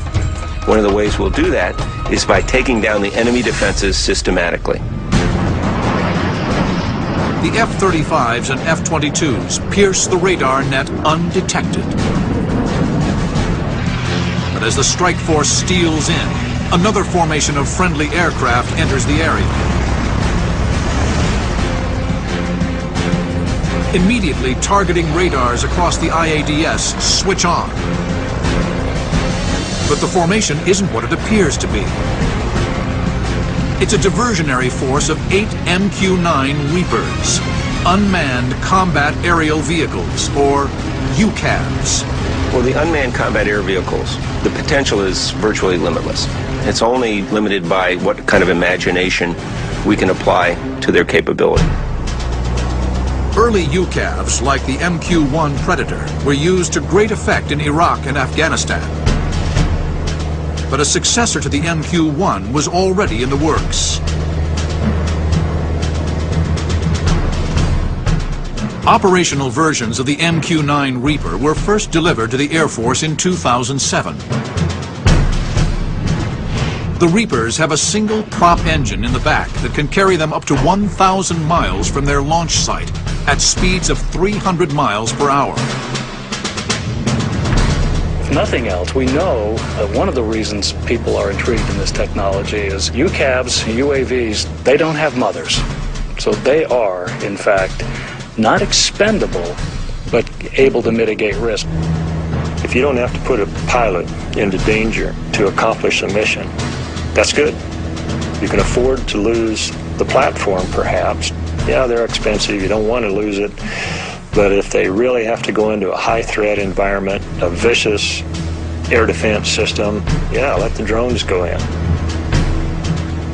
Speaker 9: One of the ways we'll do that is by taking down the enemy defenses systematically.
Speaker 1: The F-35s and F-22s pierce the radar net undetected. But as the strike force steals in, another formation of friendly aircraft enters the area. Immediately, targeting radars across the IADS switch on. But the formation isn't what it appears to be. It's a diversionary force of 8 MQ-9 Reapers, Unmanned Combat Aerial Vehicles, or UCAVs.
Speaker 9: For the unmanned combat air vehicles, the potential is virtually limitless. It's only limited by what kind of imagination we can apply to their capability.
Speaker 1: Early UCAVs, like the MQ-1 Predator, were used to great effect in Iraq and Afghanistan. But a successor to the MQ-1 was already in the works. Operational versions of the MQ-9 Reaper were first delivered to the Air Force in 2007. The Reapers have a single prop engine in the back that can carry them up to 1,000 miles from their launch site at speeds of 300 miles per hour.
Speaker 11: If nothing else, we know that one of the reasons people are intrigued in this technology is UCAVs, UAVs, they don't have mothers. So they are, in fact, not expendable, but able to mitigate risk.
Speaker 7: If you don't have to put a pilot into danger to accomplish a mission, that's good. You can afford to lose the platform, perhaps. Yeah, they're expensive, you don't want to lose it. But if they really have to go into a high-threat environment, a vicious air defense system, yeah, let the drones go in.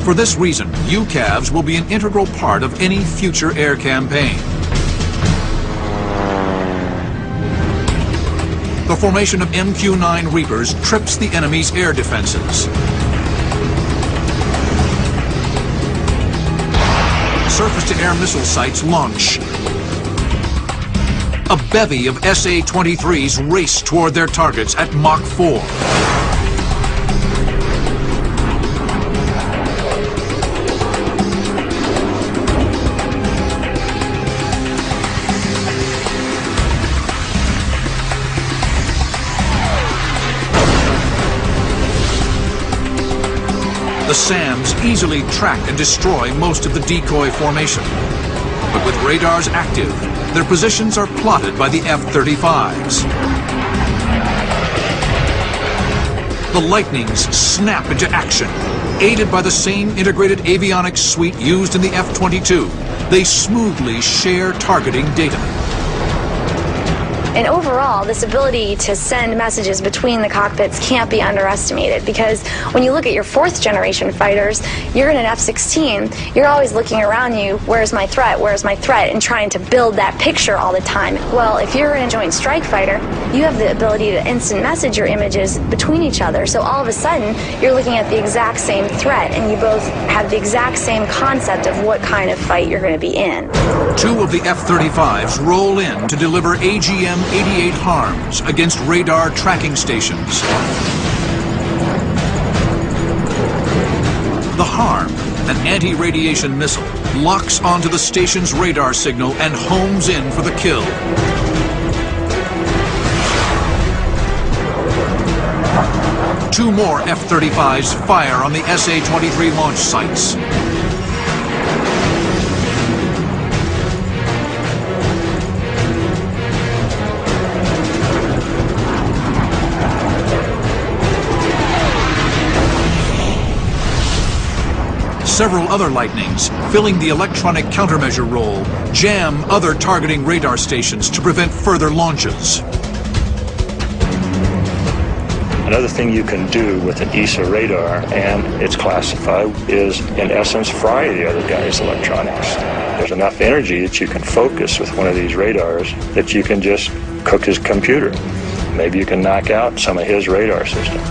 Speaker 1: For this reason, UCAVs will be an integral part of any future air campaign. The formation of MQ-9 Reapers trips the enemy's air defenses. Surface-to-air missile sites launch. A bevy of SA-23s race toward their targets at Mach 4. The SAMs easily track and destroy most of the decoy formation. But with radars active, their positions are plotted by the F-35s. The Lightnings snap into action. Aided by the same integrated avionics suite used in the F-22, they smoothly share targeting data.
Speaker 10: And overall, this ability to send messages between the cockpits can't be underestimated, because when you look at your fourth generation fighters, you're in an F-16, you're always looking around you, where's my threat, and trying to build that picture all the time. Well, if you're in a Joint Strike Fighter, you have the ability to instant message your images between each other. So all of a sudden, you're looking at the exact same threat, and you both have the exact same concept of what kind of fight you're going to be in.
Speaker 1: Two of the F-35s roll in to deliver AGM-88 harms against radar tracking stations. The harm, an anti-radiation missile, locks onto the station's radar signal and homes in for the kill. Two more F-35s fire on the SA-23 launch sites. Several other Lightnings, filling the electronic countermeasure role, jam other targeting radar stations to prevent further launches.
Speaker 7: Another thing you can do with an ESA radar, and it's classified, is in essence fry the other guy's electronics. There's enough energy that you can focus with one of these radars that you can just cook his computer. Maybe you can knock out some of his radar system.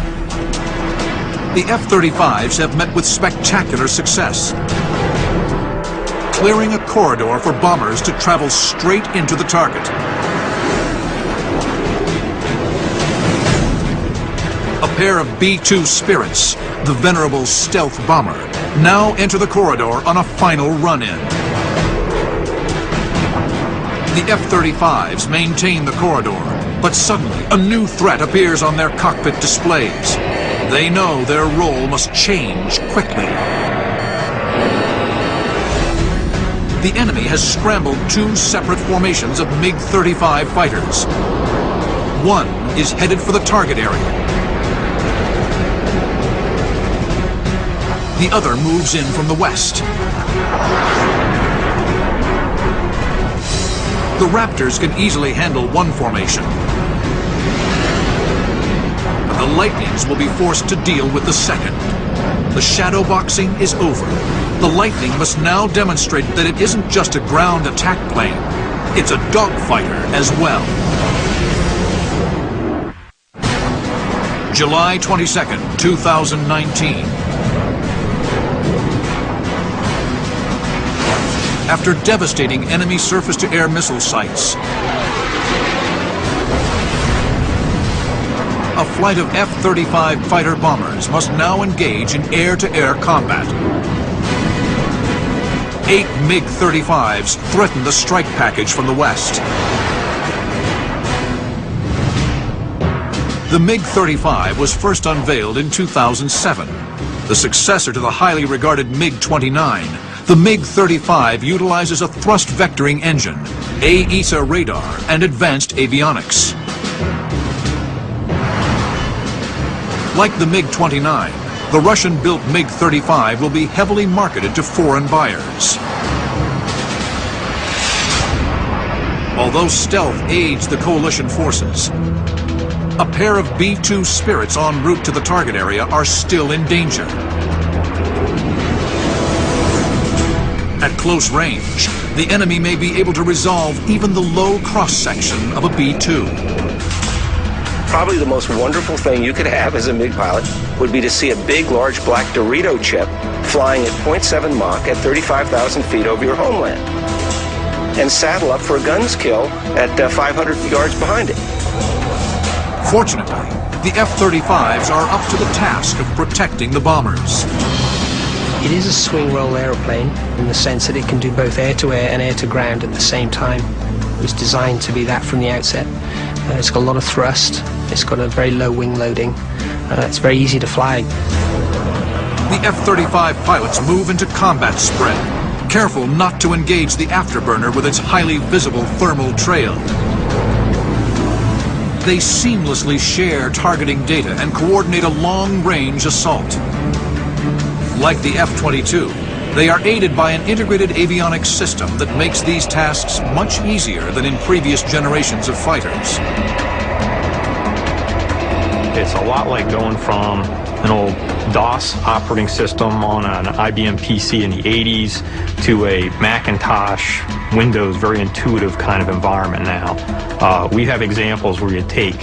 Speaker 1: The F-35s have met with spectacular success, clearing a corridor for bombers to travel straight into the target. A pair of B-2 Spirits, the venerable stealth bomber, now enter the corridor on a final run-in. The F-35s maintain the corridor, but suddenly a new threat appears on their cockpit displays. They know their role must change quickly. The enemy has scrambled two separate formations of MiG-35 fighters. One is headed for the target area. The other moves in from the west. The Raptors can easily handle one formation. The Lightnings will be forced to deal with the second. The shadow boxing is over. The Lightning must now demonstrate that it isn't just a ground attack plane. It's a dogfighter as well. July 22nd, 2019. After devastating enemy surface-to-air missile sites, a flight of F-35 fighter bombers must now engage in air-to-air combat. 8 MiG-35s threaten the strike package from the west. The MiG-35 was first unveiled in 2007. The successor to the highly regarded MiG-29, the MiG-35 utilizes a thrust vectoring engine, AESA radar, and advanced avionics. Like the MiG-29, the Russian-built MiG-35 will be heavily marketed to foreign buyers. Although stealth aids the coalition forces, a pair of B-2 Spirits en route to the target area are still in danger. At close range, the enemy may be able to resolve even the low cross-section of a B-2.
Speaker 9: Probably the most wonderful thing you could have as a MiG pilot would be to see a big, large black Dorito chip flying at 0.7 Mach at 35,000 feet over your homeland, and saddle up for a guns kill at 500 yards behind it.
Speaker 1: Fortunately, the F-35s are up to the task of protecting the bombers.
Speaker 2: It is a swing-roll aeroplane in the sense that it can do both air-to-air and air-to-ground at the same time. It was designed to be that from the outset. It's got a lot of thrust, it's got a very low wing loading, it's very easy to fly.
Speaker 1: The F-35 pilots move into combat spread, careful not to engage the afterburner with its highly visible thermal trail. They seamlessly share targeting data and coordinate a long-range assault. Like the F-22, they are aided by an integrated avionics system that makes these tasks much easier than in previous generations of fighters.
Speaker 3: It's a lot like going from an old DOS operating system on an IBM PC in the 80s to a Macintosh, Windows, very intuitive kind of environment now. We have examples where you take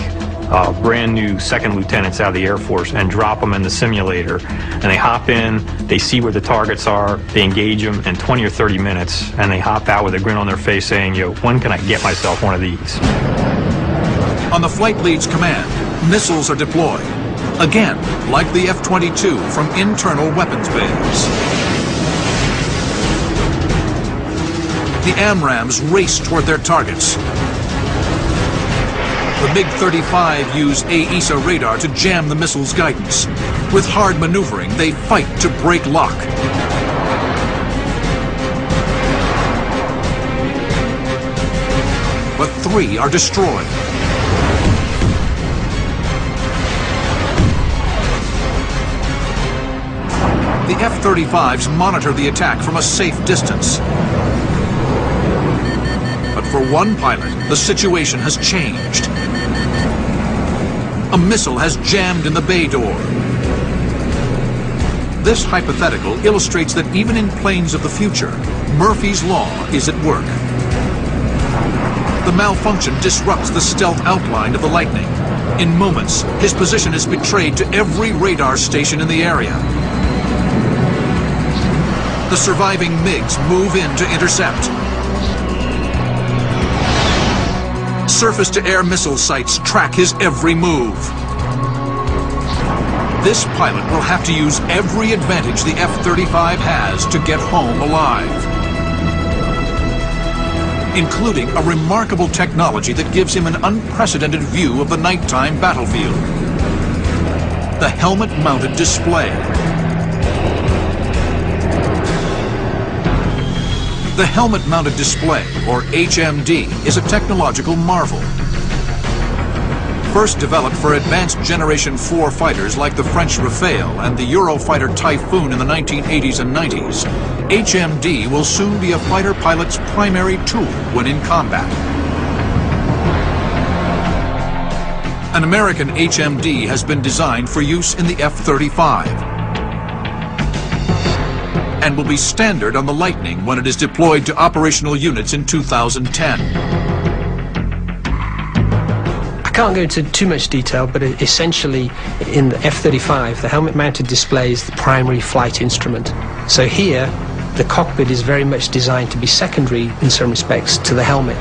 Speaker 3: brand new second lieutenants out of the Air Force and drop them in the simulator, and they hop in, they see where the targets are, they engage them in 20 or 30 minutes, and they hop out with a grin on their face saying, "Yo, when can I get myself one of these?"
Speaker 1: On the flight lead's command, missiles are deployed, again like the F-22 from internal weapons bays. The AMRAAMs race toward their targets. The MiG-35 use AESA radar to jam the missile's guidance. With hard maneuvering, they fight to break lock. But 3 are destroyed. The F-35s monitor the attack from a safe distance. But for one pilot, the situation has changed. A missile has jammed in the bay door. This hypothetical illustrates that even in planes of the future, Murphy's Law is at work. The malfunction disrupts the stealth outline of the Lightning. In moments, his position is betrayed to every radar station in the area. The surviving MiGs move in to intercept. Surface-to-air missile sites track his every move. This pilot will have to use every advantage the F-35 has to get home alive, including a remarkable technology that gives him an unprecedented view of the nighttime battlefield. The helmet-mounted display. The helmet-mounted display, or HMD, is a technological marvel. First developed for advanced Generation 4 fighters like the French Rafale and the Eurofighter Typhoon in the 1980s and 90s, HMD will soon be a fighter pilot's primary tool when in combat. An American HMD has been designed for use in the F-35 and will be standard on the Lightning when it is deployed to operational units in 2010.
Speaker 2: I can't go into too much detail, but essentially in the F-35, the helmet-mounted display is the primary flight instrument. So here, the cockpit is very much designed to be secondary in some respects to the helmet.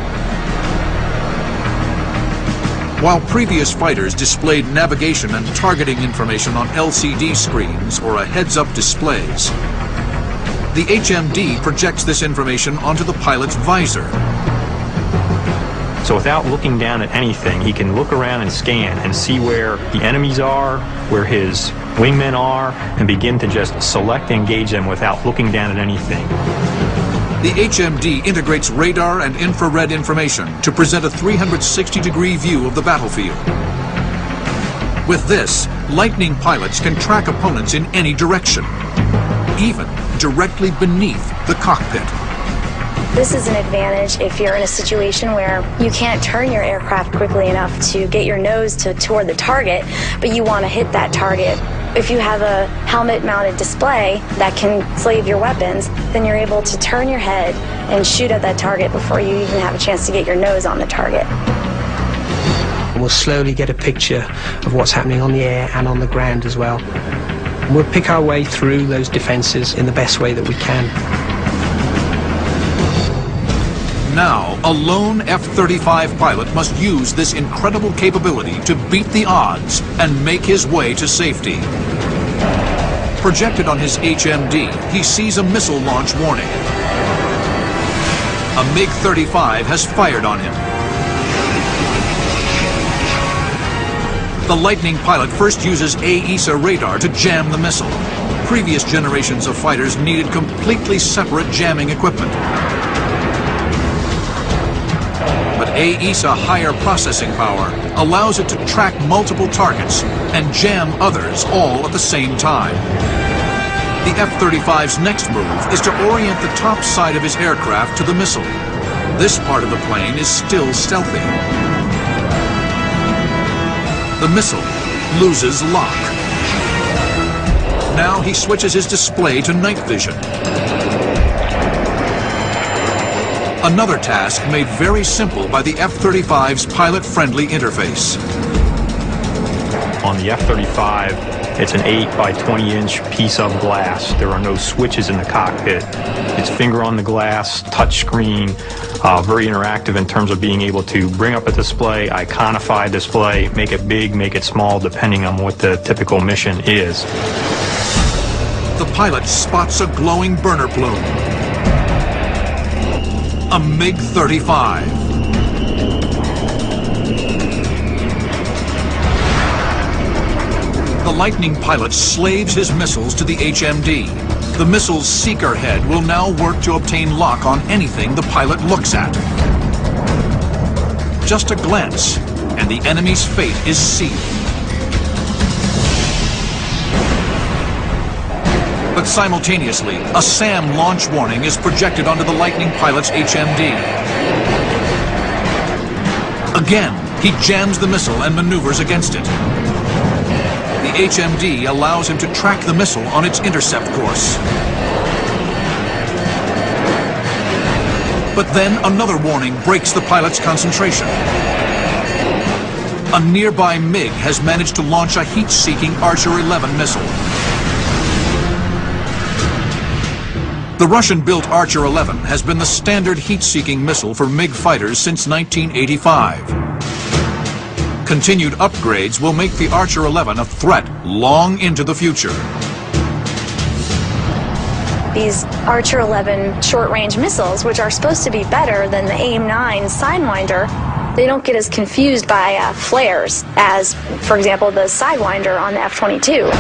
Speaker 1: While previous fighters displayed navigation and targeting information on LCD screens or a heads-up displays, the HMD projects this information onto the pilot's visor.
Speaker 3: So without looking down at anything, he can look around and scan and see where the enemies are, where his wingmen are, and begin to just select and engage them without looking down at anything.
Speaker 1: The HMD integrates radar and infrared information to present a 360-degree view of the battlefield. With this, Lightning pilots can track opponents in any direction, even directly beneath the cockpit.
Speaker 10: This is an advantage if you're in a situation where you can't turn your aircraft quickly enough to get your nose toward the target, but you want to hit that target. If you have a helmet-mounted display that can slave your weapons, then you're able to turn your head and shoot at that target before you even have a chance to get your nose on the target.
Speaker 2: We'll slowly get a picture of what's happening on the air and on the ground as well. We'll pick our way through those defenses in the best way that we can.
Speaker 1: Now, a lone F-35 pilot must use this incredible capability to beat the odds and make his way to safety. Projected on his HMD, he sees a missile launch warning. A MiG-35 has fired on him. The Lightning pilot first uses AESA radar to jam the missile. Previous generations of fighters needed completely separate jamming equipment. But AESA higher processing power allows it to track multiple targets and jam others all at the same time. The F-35's next move is to orient the top side of his aircraft to the missile. This part of the plane is still stealthy. The missile loses lock. Now he switches his display to night vision. Another task made very simple by the F-35's pilot-friendly interface.
Speaker 3: On the F-35, it's an 8 by 20 inch piece of glass. There are no switches in the cockpit. It's finger on the glass, touch screen, very interactive in terms of being able to bring up a display, iconify a display, make it big, make it small, depending on what the typical mission is.
Speaker 1: The pilot spots a glowing burner plume. A MiG-35. The Lightning pilot slaves his missiles to the HMD. The missile's seeker head will now work to obtain lock on anything the pilot looks at. Just a glance, and the enemy's fate is sealed. But simultaneously, a SAM launch warning is projected onto the Lightning pilot's HMD. Again, he jams the missile and maneuvers against it. The HMD allows him to track the missile on its intercept course. But then another warning breaks the pilot's concentration. A nearby MiG has managed to launch a heat-seeking Archer 11 missile. The Russian-built Archer 11 has been the standard heat-seeking missile for MiG fighters since 1985. Continued upgrades will make the Archer 11 a threat long into the future.
Speaker 10: These Archer 11 short-range missiles, which are supposed to be better than the AIM-9 Sidewinder, they don't get as confused by flares as, for example, the Sidewinder on the F-22.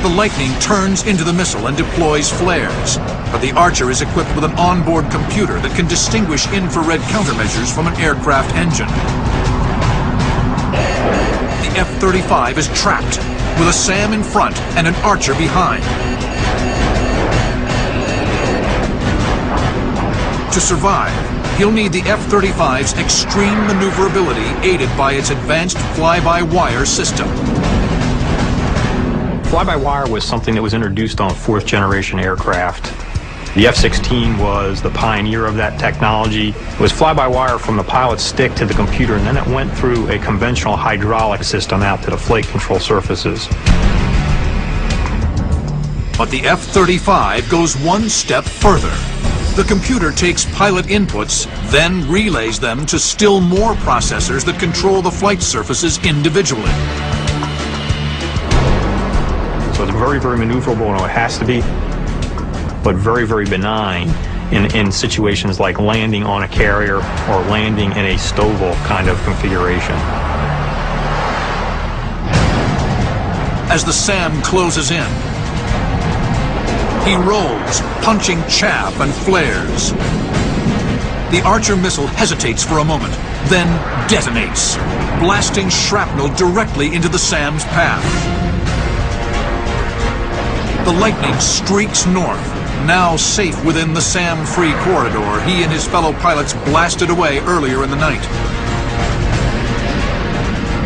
Speaker 1: The Lightning turns into the missile and deploys flares, but the Archer is equipped with an onboard computer that can distinguish infrared countermeasures from an aircraft engine. The F-35 is trapped, with a SAM in front and an Archer behind. To survive, he'll need the F-35's extreme maneuverability aided by its advanced fly-by-wire system.
Speaker 3: Fly-by-wire was something that was introduced on fourth-generation aircraft. The F-16 was the pioneer of that technology. It was fly-by-wire from the pilot's stick to the computer, and then it went through a conventional hydraulic system out to the flight control surfaces.
Speaker 1: But the F-35 goes one step further. The computer takes pilot inputs, then relays them to still more processors that control the flight surfaces individually.
Speaker 3: So it's very, very maneuverable, and it has to be, but very, very benign in situations like landing on a carrier or landing in a STOVL kind of configuration.
Speaker 1: As the SAM closes in, he rolls, punching chaff and flares. The Archer missile hesitates for a moment, then detonates, blasting shrapnel directly into the SAM's path. The Lightning streaks north, now safe within the SAM-free corridor he and his fellow pilots blasted away earlier in the night.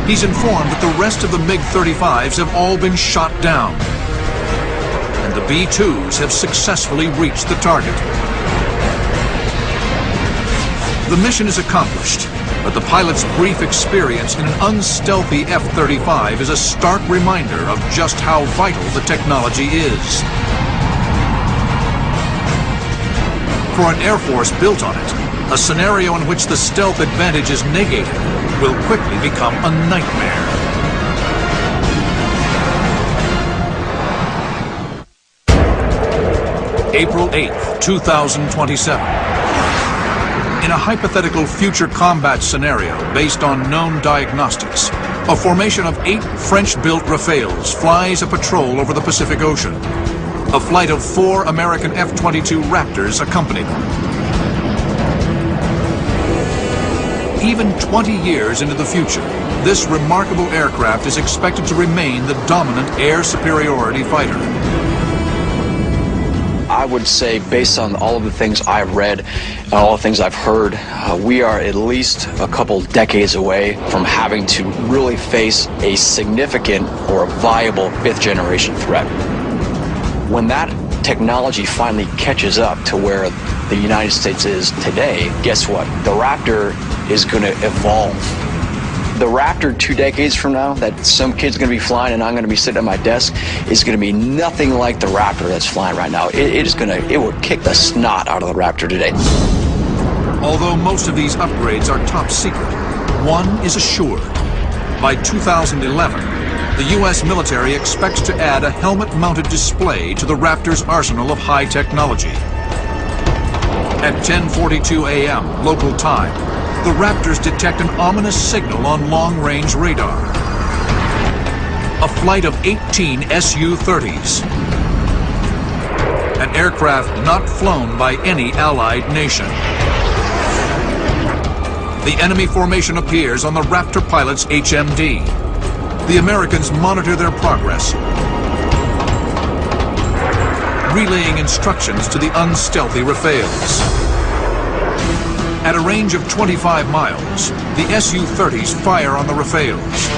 Speaker 1: He's informed that the rest of the MiG-35s have all been shot down, and the B-2s have successfully reached the target. The mission is accomplished, but the pilot's brief experience in an unstealthy F-35 is a stark reminder of just how vital the technology is. For an Air Force built on it, a scenario in which the stealth advantage is negated will quickly become a nightmare. April 8th, 2027. In a hypothetical future combat scenario based on known diagnostics, a formation of 8 French-built Rafales flies a patrol over the Pacific Ocean. A flight of 4 American F-22 Raptors accompany them. even 20 years into the future, this remarkable aircraft is expected to remain the dominant air superiority fighter.
Speaker 6: I would say, based on all of the things I've read and all the things I've heard, we are at least a couple decades away from having to really face a significant or a viable fifth-generation threat. When that technology finally catches up to where the United States is today, guess what? The Raptor is going to evolve. The Raptor 2 decades from now, that some kid's going to be flying and I'm going to be sitting at my desk, is going to be nothing like the Raptor that's flying right now. It will kick the snot out of the Raptor today.
Speaker 1: Although most of these upgrades are top secret, one is assured. By 2011, the U.S. military expects to add a helmet-mounted display to the Raptor's arsenal of high technology. At 10:42 a.m. local time, the Raptors detect an ominous signal on long-range radar. A flight of 18 Su-30s. An aircraft not flown by any allied nation. The enemy formation appears on the Raptor pilot's HMD. The Americans monitor their progress, relaying instructions to the unstealthy Rafales. At a range of 25 miles, the Su-30s fire on the Rafales.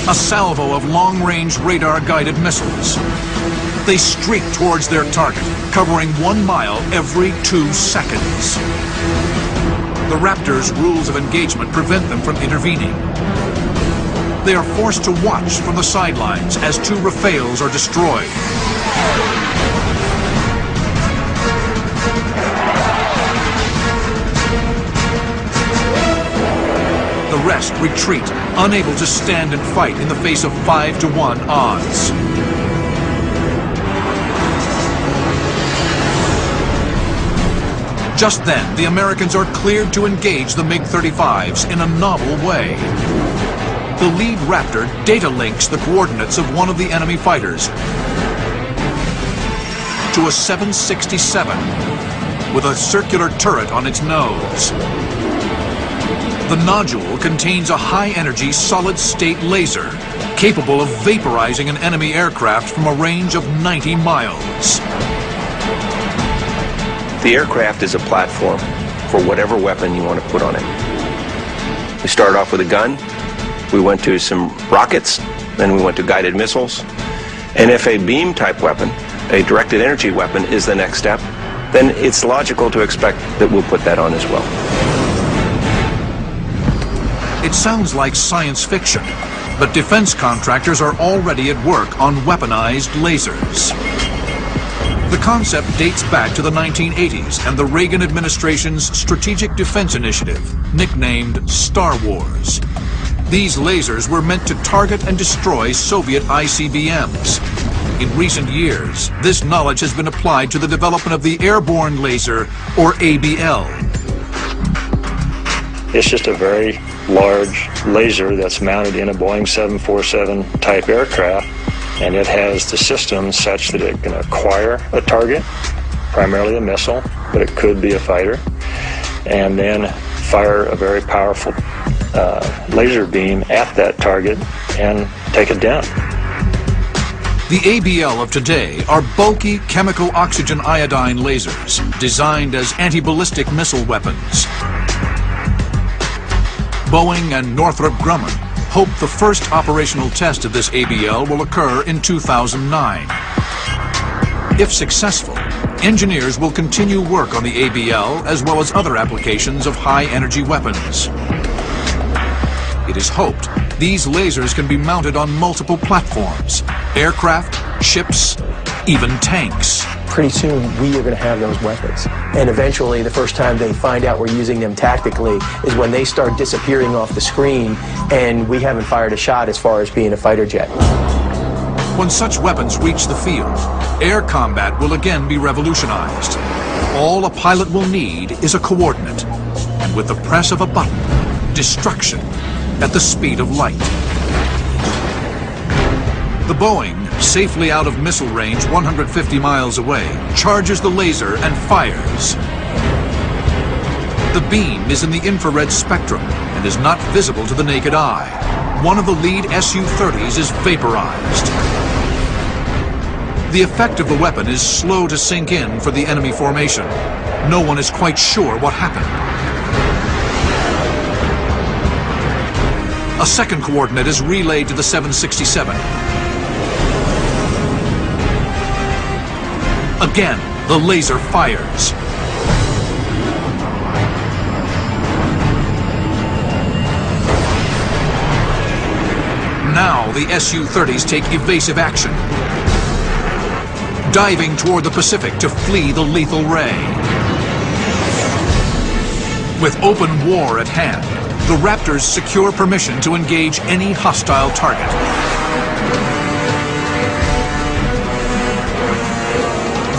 Speaker 1: A salvo of long-range radar-guided missiles. They streak towards their target, covering 1 mile every 2 seconds. The Raptors' rules of engagement prevent them from intervening. They are forced to watch from the sidelines as 2 Rafales are destroyed. The rest retreat, unable to stand and fight in the face of 5-to-1 odds. Just then, the Americans are cleared to engage the MiG-35s in a novel way. The lead Raptor data links the coordinates of one of the enemy fighters to a 767 with a circular turret on its nose. The nodule contains a high-energy solid-state laser capable of vaporizing an enemy aircraft from a range of 90 miles.
Speaker 9: The aircraft is a platform for whatever weapon you want to put on it. We started off with a gun, we went to some rockets, then we went to guided missiles. And if a beam-type weapon, a directed energy weapon, is the next step, then it's logical to expect that we'll put that on as well.
Speaker 1: It sounds like science fiction, but defense contractors are already at work on weaponized lasers. The concept dates back to the 1980s and the Reagan administration's Strategic Defense Initiative, nicknamed Star Wars. These lasers were meant to target and destroy Soviet ICBMs. In recent years, this knowledge has been applied to the development of the airborne laser, or ABL.
Speaker 7: It's just a very large laser that's mounted in a Boeing 747 type aircraft, and it has the system such that it can acquire a target, primarily a missile, but it could be a fighter, and then fire a very powerful laser beam at that target and take it down.
Speaker 1: The ABL of today are bulky chemical oxygen iodine lasers designed as anti-ballistic missile weapons. Boeing and Northrop Grumman hope the first operational test of this ABL will occur in 2009. If successful, engineers will continue work on the ABL as well as other applications of high-energy weapons. It is hoped these lasers can be mounted on multiple platforms, aircraft, ships, even tanks.
Speaker 4: Pretty soon, we are going to have those weapons. And eventually, the first time they find out we're using them tactically is when they start disappearing off the screen and we haven't fired a shot as far as being a fighter jet.
Speaker 1: When such weapons reach the field, air combat will again be revolutionized. All a pilot will need is a coordinate, and with the press of a button, destruction at the speed of light. The Boeing, safely out of missile range 150 miles away, charges the laser and fires. The beam is in the infrared spectrum and is not visible to the naked eye. One of the lead Su-30s is vaporized. The effect of the weapon is slow to sink in for the enemy formation. No one is quite sure what happened. A second coordinate is relayed to the 767. Again, the laser fires. Now the Su-30s take evasive action, diving toward the Pacific to flee the lethal ray. With open war at hand, the Raptors secure permission to engage any hostile target.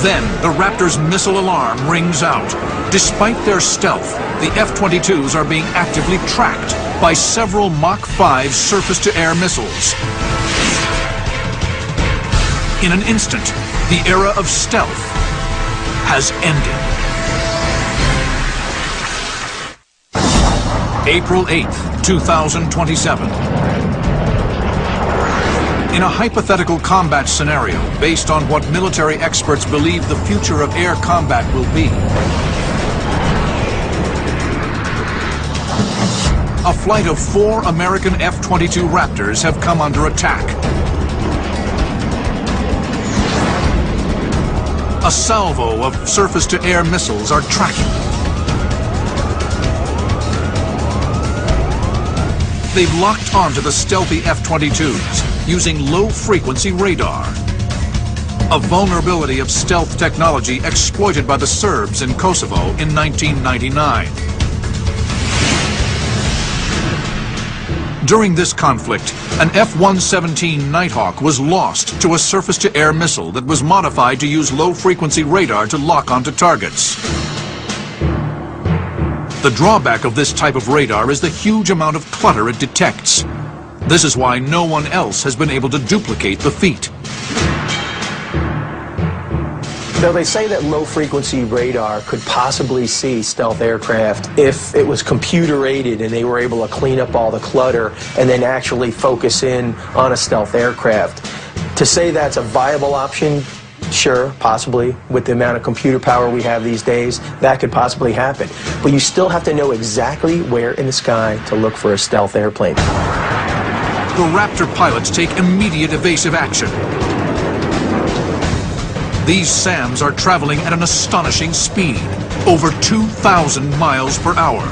Speaker 1: Then, the Raptors' missile alarm rings out. Despite their stealth, the F-22s are being actively tracked by several Mach 5 surface-to-air missiles. In an instant, the era of stealth has ended. April 8th, 2027. In a hypothetical combat scenario based on what military experts believe the future of air combat will be, a flight of 4 American F-22 Raptors have come under attack. A salvo of surface-to-air missiles are tracking them. They've locked onto the stealthy F-22s using low-frequency radar, a vulnerability of stealth technology exploited by the Serbs in Kosovo in 1999. During this conflict, an F-117 Nighthawk was lost to a surface-to-air missile that was modified to use low-frequency radar to lock onto targets. The drawback of this type of radar is the huge amount of clutter it detects. This is why no one else has been able to duplicate the feat.
Speaker 4: Though they say that low-frequency radar could possibly see stealth aircraft if it was computer-aided and they were able to clean up all the clutter and then actually focus in on a stealth aircraft. To say that's a viable option, sure, possibly. With the amount of computer power we have these days, that could possibly happen. But you still have to know exactly where in the sky to look for a stealth airplane.
Speaker 1: The Raptor pilots take immediate evasive action. These SAMs are traveling at an astonishing speed, over 2,000 miles per hour.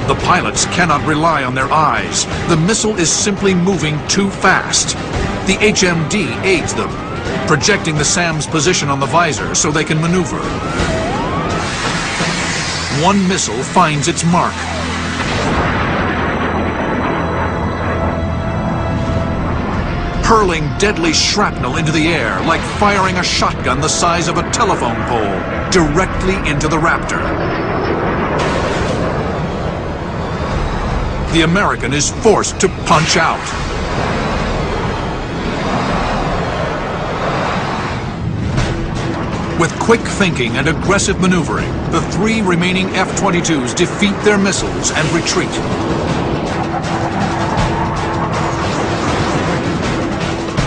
Speaker 1: The pilots cannot rely on their eyes. The missile is simply moving too fast. The HMD aids them, projecting the SAM's position on the visor so they can maneuver. One missile finds its mark. Hurling deadly shrapnel into the air like firing a shotgun the size of a telephone pole directly into the Raptor. The American is forced to punch out. With quick thinking and aggressive maneuvering, the 3 remaining F-22s defeat their missiles and retreat.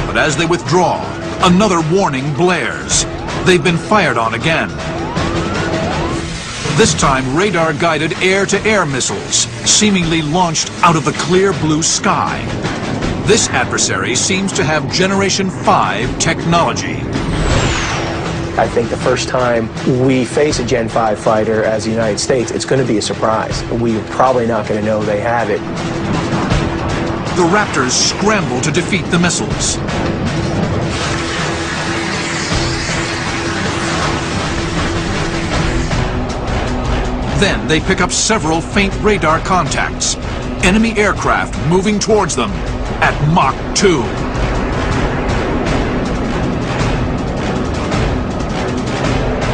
Speaker 1: But as they withdraw, another warning blares. They've been fired on again. This time, radar-guided air-to-air missiles, seemingly launched out of the clear blue sky. This adversary seems to have Generation 5 technology.
Speaker 4: I think the first time we face a Gen 5 fighter as the United States, it's going to be a surprise. We're probably not going to know they have it.
Speaker 1: The Raptors scramble to defeat the missiles. Then they pick up several faint radar contacts. Enemy aircraft moving towards them at Mach 2.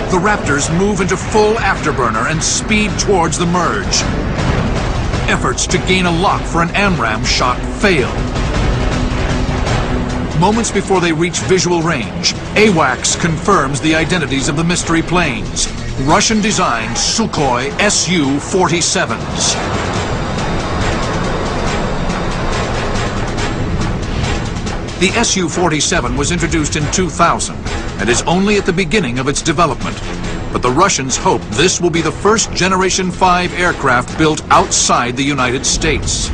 Speaker 1: The Raptors move into full afterburner and speed towards the merge. Efforts to gain a lock for an AMRAAM shot fail. Moments before they reach visual range, AWACS confirms the identities of the mystery planes. Russian-designed Sukhoi Su-47s. The Su-47 was introduced in 2000 and is only at the beginning of its development. But the Russians hope this will be the first Generation 5 aircraft built outside the United States.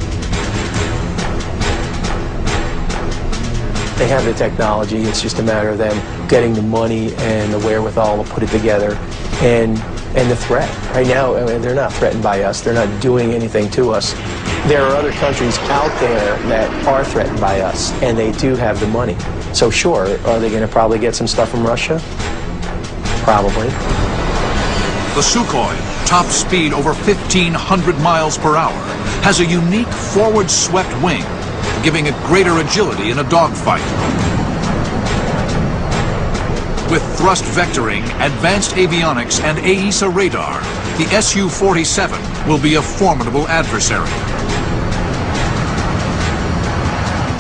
Speaker 4: They have the technology, it's just a matter of them getting the money and the wherewithal to put it together, and the threat. Right now, I mean, they're not threatened by us, they're not doing anything to us. There are other countries out there that are threatened by us, and they do have the money. So sure, are they going to probably get some stuff from Russia? Probably.
Speaker 1: The Sukhoi, top speed over 1,500 miles per hour, has a unique forward-swept wing, giving it greater agility in a dogfight. With thrust vectoring, advanced avionics, and AESA radar, the Su-47 will be a formidable adversary.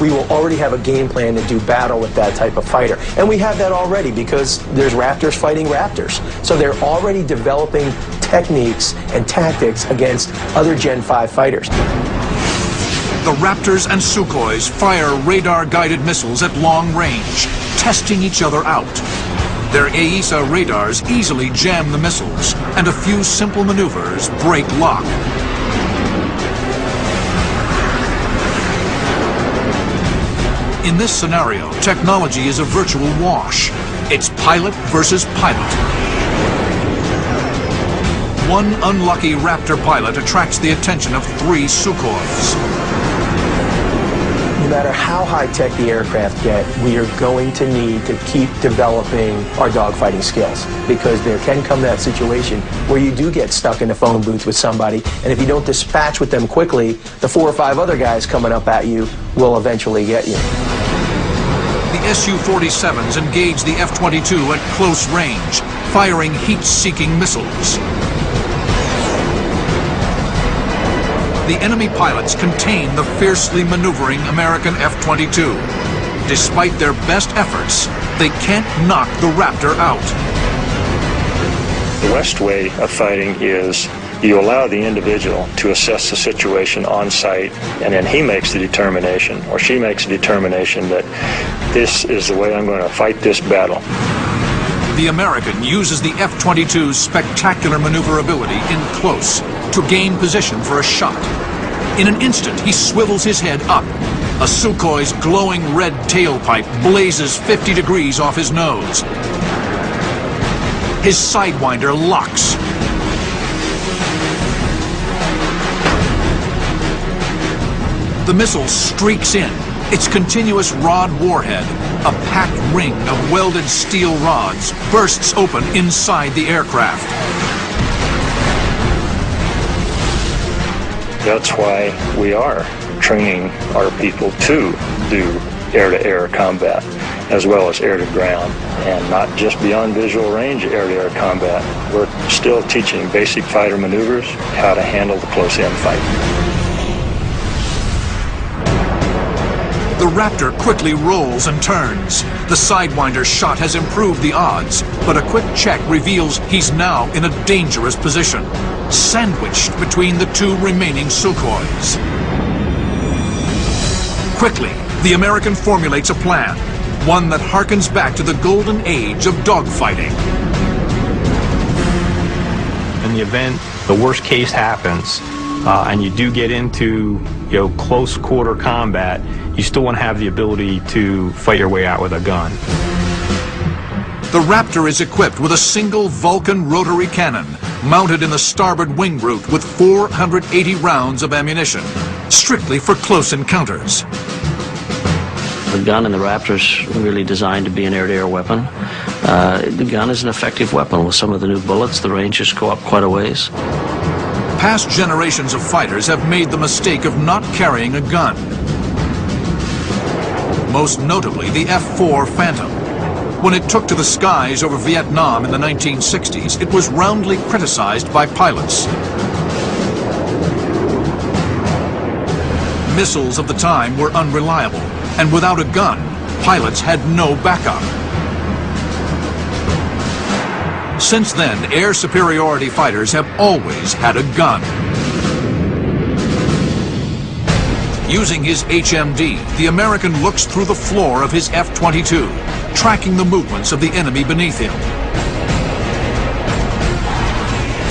Speaker 4: We will already have a game plan to do battle with that type of fighter. And we have that already because there's Raptors fighting Raptors. So they're already developing techniques and tactics against other Gen 5 fighters.
Speaker 1: The Raptors and Sukhois fire radar-guided missiles at long range, testing each other out. Their AESA radars easily jam the missiles, and a few simple maneuvers break lock. In this scenario, technology is a virtual wash. It's pilot versus pilot. One unlucky Raptor pilot attracts the attention of 3 Sukhois.
Speaker 4: No matter how high-tech the aircraft get, we are going to need to keep developing our dogfighting skills, because there can come that situation where you do get stuck in a phone booth with somebody, and if you don't dispatch with them quickly, the 4 or 5 other guys coming up at you will eventually get you.
Speaker 1: The Su-47s engage the F-22 at close range, firing heat-seeking missiles. The enemy pilots contain the fiercely maneuvering American F-22. Despite their best efforts, they can't knock the Raptor out.
Speaker 7: The West way of fighting is you allow the individual to assess the situation on site, and then he makes the determination, or she makes the determination, that this is the way I'm going to fight this battle.
Speaker 1: The American uses the F-22's spectacular maneuverability in close to gain position for a shot. In an instant, he swivels his head up. A Sukhoi's glowing red tailpipe blazes 50 degrees off his nose. His sidewinder locks. The missile streaks in. Its continuous rod warhead, a packed ring of welded steel rods, bursts open inside the aircraft.
Speaker 7: That's why we are training our people to do air-to-air combat as well as air-to-ground, and not just beyond visual range air-to-air combat. We're still teaching basic fighter maneuvers, how to handle the close-in fight.
Speaker 1: The Raptor quickly rolls and turns. The Sidewinder shot has improved the odds, but a quick check reveals he's now in a dangerous position, sandwiched between the 2 remaining Sukhois. Quickly, the American formulates a plan, one that harkens back to the golden age of dogfighting.
Speaker 3: In the event the worst case happens, and you do get into close quarter combat, you still want to have the ability to fight your way out with a gun.
Speaker 1: The Raptor is equipped with a single Vulcan rotary cannon, mounted in the starboard wing root with 480 rounds of ammunition, strictly for close encounters.
Speaker 8: The gun in the Raptor is really designed to be an air-to-air weapon. The gun is an effective weapon. With some of the new bullets, the ranges go up quite a ways.
Speaker 1: Past generations of fighters have made the mistake of not carrying a gun. Most notably the F-4 Phantom. When it took to the skies over Vietnam in the 1960s, it was roundly criticized by pilots. Missiles of the time were unreliable, and without a gun, pilots had no backup. Since then, air superiority fighters have always had a gun. Using his HMD, the American looks through the floor of his F-22, tracking the movements of the enemy beneath him.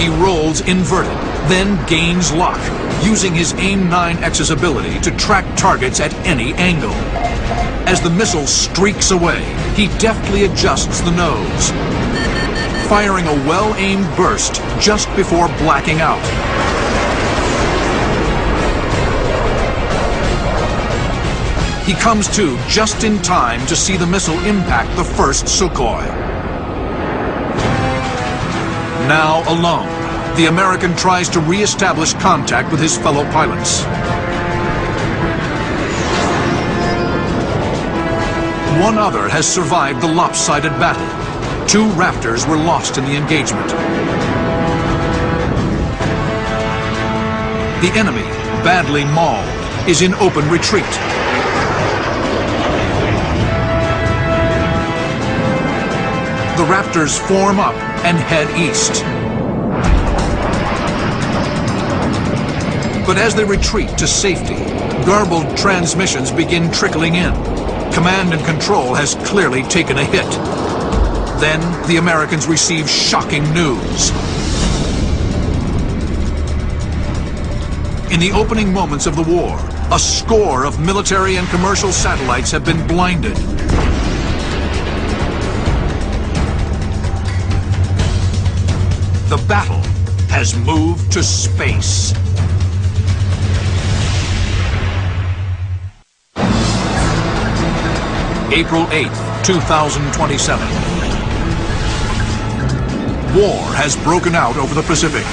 Speaker 1: He rolls inverted, then gains lock, using his AIM-9X's ability to track targets at any angle. As the missile streaks away, he deftly adjusts the nose, firing a well-aimed burst just before blacking out. He comes to just in time to see the missile impact the first Sukhoi. Now alone, the American tries to re-establish contact with his fellow pilots. One other has survived the lopsided battle. 2 Raptors were lost in the engagement. The enemy, badly mauled, is in open retreat. The Raptors form up and head east. But as they retreat to safety, garbled transmissions begin trickling in. Command and control has clearly taken a hit. Then the Americans receive shocking news. In the opening moments of the war, a score of military and commercial satellites have been blinded. The battle has moved to space. April 8th, 2027. War has broken out over the Pacific.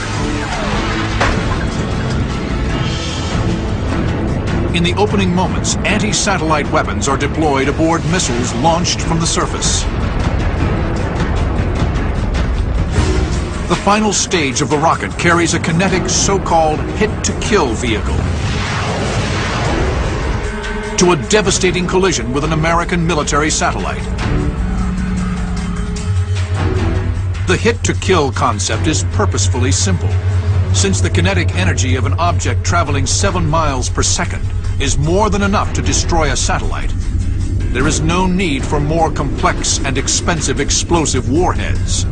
Speaker 1: In the opening moments, anti-satellite weapons are deployed aboard missiles launched from the surface. The final stage of the rocket carries a kinetic so-called hit-to-kill vehicle to a devastating collision with an American military satellite. The hit-to-kill concept is purposefully simple, since the kinetic energy of an object traveling 7 miles per second is more than enough to destroy a satellite. There is no need for more complex and expensive explosive warheads.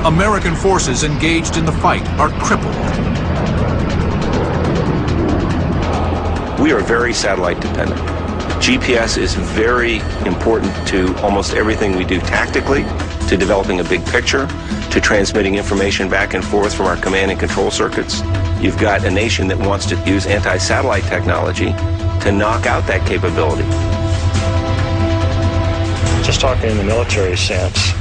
Speaker 1: American forces engaged in the fight are crippled.
Speaker 9: We are very satellite dependent. GPS is very important to almost everything we do tactically, to developing a big picture, to transmitting information back and forth from our command and control circuits. You've got a nation that wants to use anti-satellite technology to knock out that capability.
Speaker 7: Just talking in the military sense,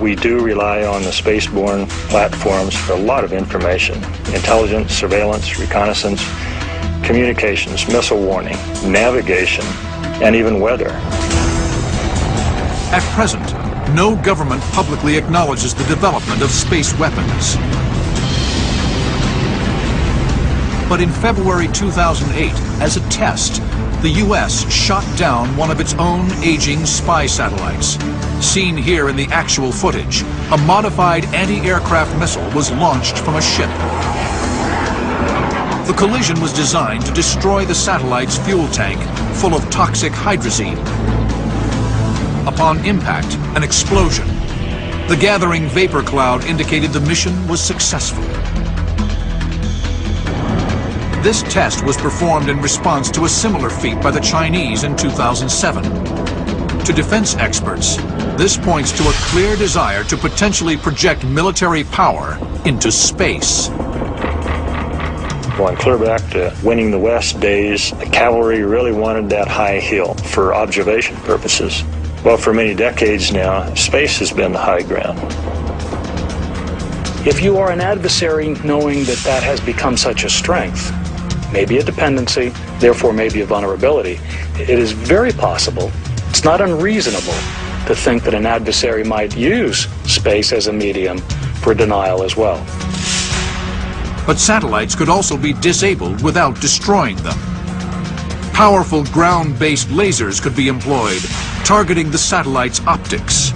Speaker 7: we do rely on the spaceborne platforms for a lot of information: intelligence, surveillance, reconnaissance, communications, missile warning, navigation, and even weather.
Speaker 1: At present, no government publicly acknowledges the development of space weapons. But in February 2008, as a test, the U.S. shot down one of its own aging spy satellites. Seen here in the actual footage, a modified anti-aircraft missile was launched from a ship. The collision was designed to destroy the satellite's fuel tank full of toxic hydrazine. Upon impact, an explosion. The gathering vapor cloud indicated the mission was successful. This test was performed in response to a similar feat by the Chinese in 2007. To defense experts, this points to a clear desire to potentially project military power into space.
Speaker 7: Going clear back to winning the West days, the cavalry really wanted that high hill for observation purposes. Well, for many decades now, space has been the high ground.
Speaker 11: If you are an adversary knowing that that has become such a strength, maybe a dependency, therefore maybe a vulnerability, it is very possible, it's not unreasonable to think that an adversary might use space as a medium for denial as well.
Speaker 1: But satellites could also be disabled without destroying them. Powerful ground-based lasers could be employed, targeting the satellite's optics.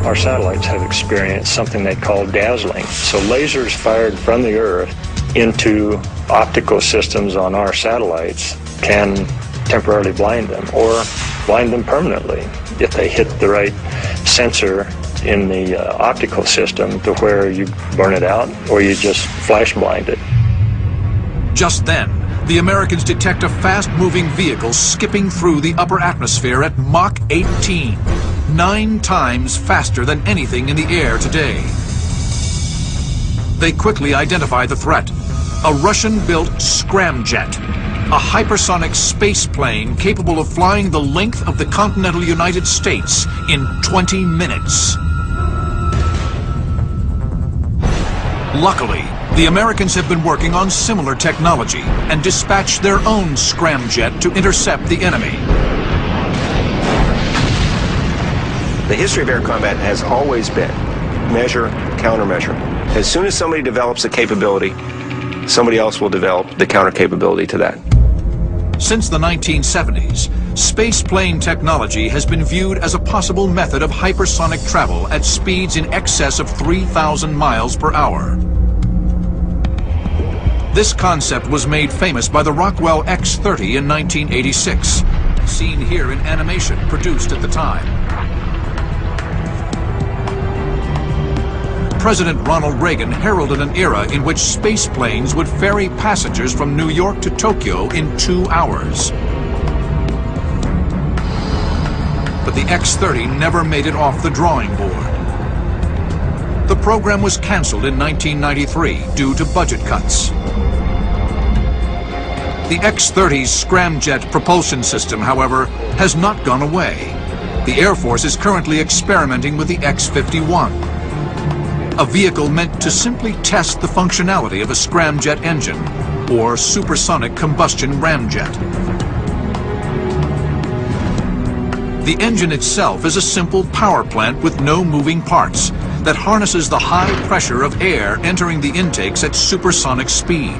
Speaker 7: Our satellites have experienced something they call dazzling. So lasers fired from the Earth into optical systems on our satellites can temporarily blind them or blind them permanently if they hit the right sensor in the optical system to where you burn it out or you just flash blind it.
Speaker 1: Just then, the Americans detect a fast-moving vehicle skipping through the upper atmosphere at Mach 18, 9 times faster than anything in the air today. They quickly identify the threat: a Russian-built scramjet, a hypersonic space plane capable of flying the length of the continental United States in 20 minutes. Luckily, the Americans have been working on similar technology and dispatched their own scramjet to intercept the enemy.
Speaker 9: The history of air combat has always been measure, countermeasure. As soon as somebody develops a capability, somebody else will develop the counter capability to that.
Speaker 1: Since the 1970s, spaceplane technology has been viewed as a possible method of hypersonic travel at speeds in excess of 3,000 miles per hour. This concept was made famous by the Rockwell X-30 in 1986, seen here in animation produced at the time. President Ronald Reagan heralded an era in which spaceplanes would ferry passengers from New York to Tokyo in 2 hours. But the X-30 never made it off the drawing board. The program was canceled in 1993 due to budget cuts. The X-30's scramjet propulsion system, however, has not gone away. The Air Force is currently experimenting with the X-51, a vehicle meant to simply test the functionality of a scramjet engine or supersonic combustion ramjet. The engine itself is a simple power plant with no moving parts that harnesses the high pressure of air entering the intakes at supersonic speed.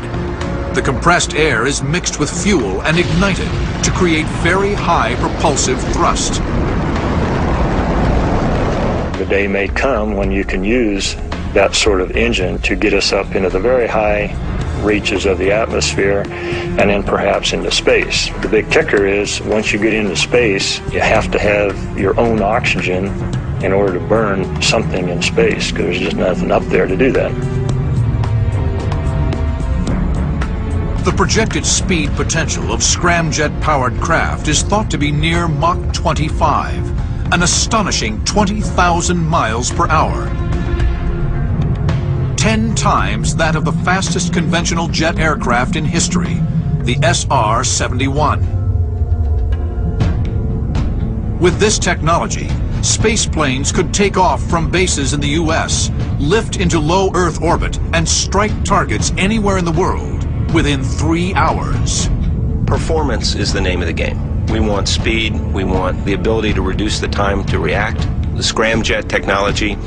Speaker 1: The compressed air is mixed with fuel and ignited to create very high propulsive thrust.
Speaker 7: The day may come when you can use that sort of engine to get us up into the very high reaches of the atmosphere and then perhaps into space. The big kicker is once you get into space, you have to have your own oxygen in order to burn something in space because there's just nothing up there to do that.
Speaker 1: The projected speed potential of scramjet-powered craft is thought to be near Mach 25, an astonishing 20,000 miles per hour. 10 times that of the fastest conventional jet aircraft in history, the SR-71. With this technology, spaceplanes could take off from bases in the U.S., lift into low Earth orbit, and strike targets anywhere in the world within 3 hours.
Speaker 9: Performance is the name of the game. We want speed, we want the ability to reduce the time to react. The scramjet technology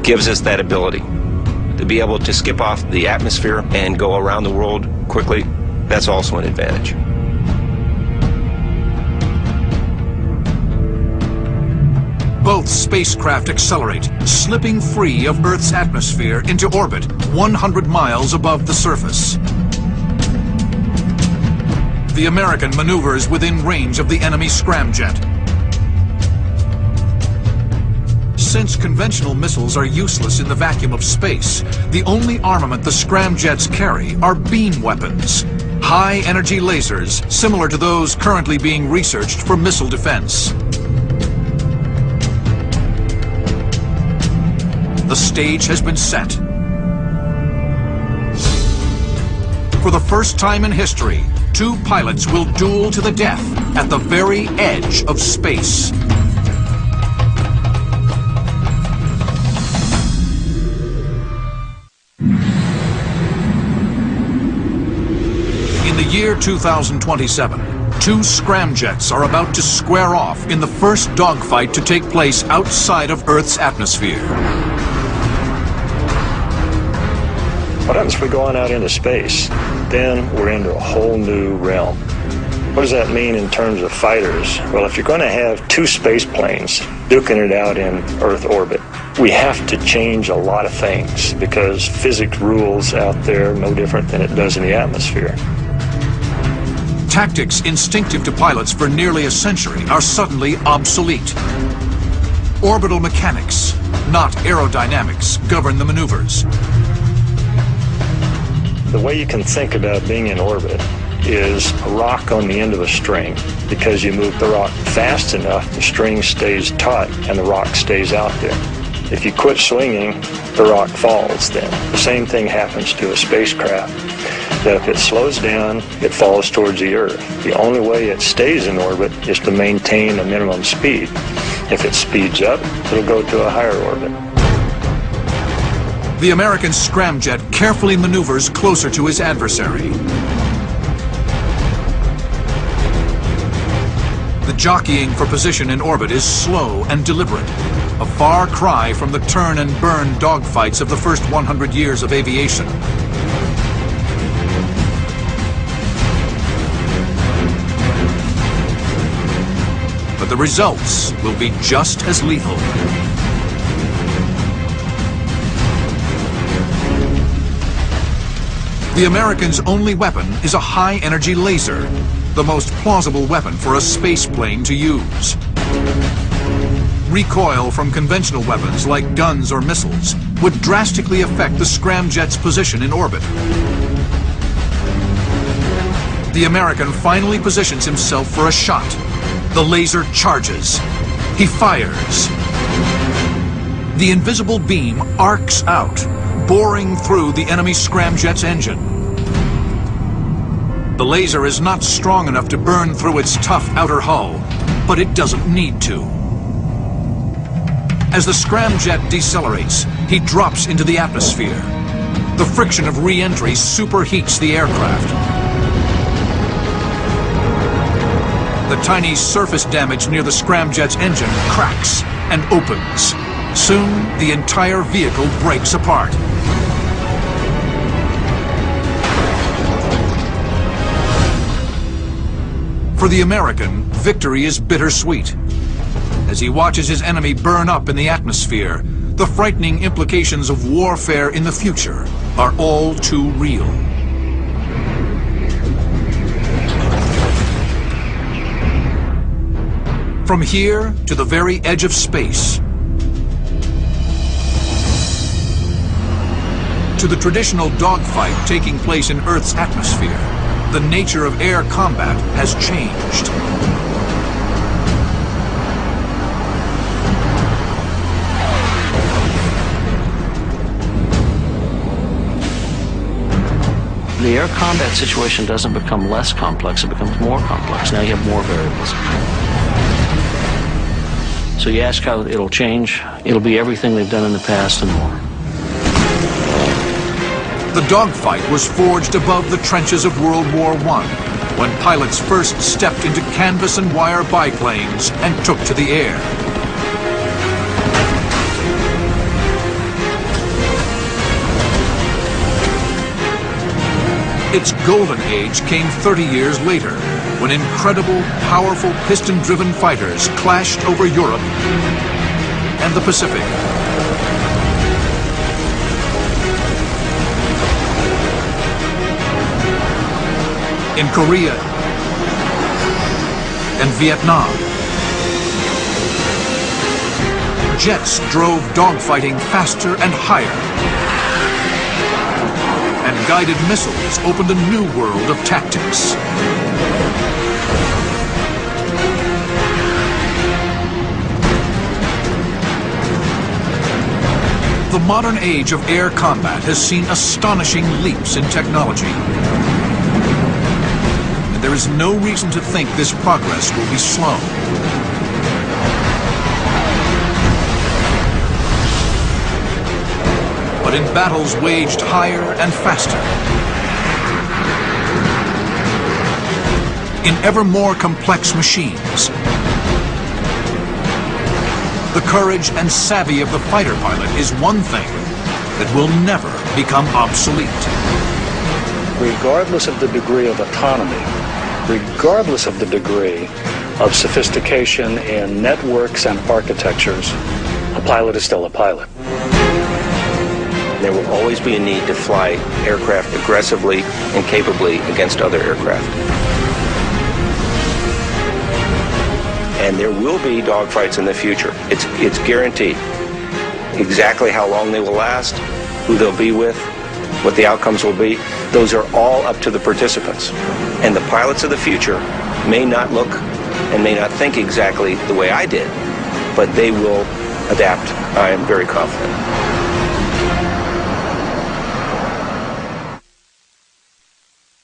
Speaker 9: gives us that ability. To be able to skip off the atmosphere and go around the world quickly, that's also an advantage.
Speaker 1: Both spacecraft accelerate, slipping free of Earth's atmosphere into orbit 100 miles above the surface. The American maneuvers within range of the enemy scramjet. Since conventional missiles are useless in the vacuum of space, the only armament the scramjets carry are beam weapons, high-energy lasers similar to those currently being researched for missile defense. The stage has been set. For the first time in history, 2 pilots will duel to the death at the very edge of space. In the year 2027, 2 scramjets are about to square off in the first dogfight to take place outside of Earth's atmosphere.
Speaker 7: What happens if we go on out into space? Then we're into a whole new realm. What does that mean in terms of fighters? Well, if you're going to have two space planes duking it out in Earth orbit, we have to change a lot of things because physics rules out there no different than it does in the atmosphere.
Speaker 1: Tactics instinctive to pilots for nearly a century are suddenly obsolete. Orbital mechanics, not aerodynamics, govern the maneuvers.
Speaker 7: The way you can think about being in orbit is a rock on the end of a string. Because you move the rock fast enough, the string stays taut and the rock stays out there. If you quit swinging, the rock falls then. The same thing happens to a spacecraft. That if it slows down, it falls towards the Earth. The only way it stays in orbit is to maintain a minimum speed. If it speeds up, it'll go to a higher orbit.
Speaker 1: The American scramjet carefully maneuvers closer to his adversary. The jockeying for position in orbit is slow and deliberate, a far cry from the turn and burn dogfights of the first 100 years of aviation. But the results will be just as lethal. The Americans' only weapon is a high-energy laser, the most plausible weapon for a space plane to use. Recoil from conventional weapons like guns or missiles would drastically affect the scramjet's position in orbit. The American finally positions himself for a shot. The laser charges. He fires. The invisible beam arcs out, boring through the enemy scramjet's engine. The laser is not strong enough to burn through its tough outer hull, but it doesn't need to. As the scramjet decelerates, he drops into the atmosphere. The friction of re-entry superheats the aircraft. The tiny surface damage near the scramjet's engine cracks and opens. Soon, the entire vehicle breaks apart. For the American, victory is bittersweet. As he watches his enemy burn up in the atmosphere, the frightening implications of warfare in the future are all too real. From here to the very edge of space, to the traditional dogfight taking place in Earth's atmosphere, the nature of air combat has changed.
Speaker 8: The air combat situation doesn't become less complex, it becomes more complex. Now you have more variables. So you ask how it'll change, it'll be everything they've done in the past and more.
Speaker 1: The dogfight was forged above the trenches of World War I, when pilots first stepped into canvas and wire biplanes and took to the air. Its golden age came 30 years later, when incredible, powerful piston-driven fighters clashed over Europe and the Pacific. In Korea and Vietnam, jets drove dogfighting faster and higher, and guided missiles opened a new world of tactics. The modern age of air combat has seen astonishing leaps in technology. And there is no reason to think this progress will be slow. But in battles waged higher and faster, in ever more complex machines, the courage and savvy of the fighter pilot is one thing that will never become obsolete.
Speaker 11: Regardless of the degree of autonomy, regardless of the degree of sophistication in networks and architectures, a pilot is still a pilot.
Speaker 9: There will always be a need to fly aircraft aggressively and capably against other aircraft. And there will be dogfights in the future. It's guaranteed. Exactly how long they will last, who they'll be with, what the outcomes will be, those are all up to the participants. And the pilots of the future may not look and may not think exactly the way I did, but they will adapt. I am very confident.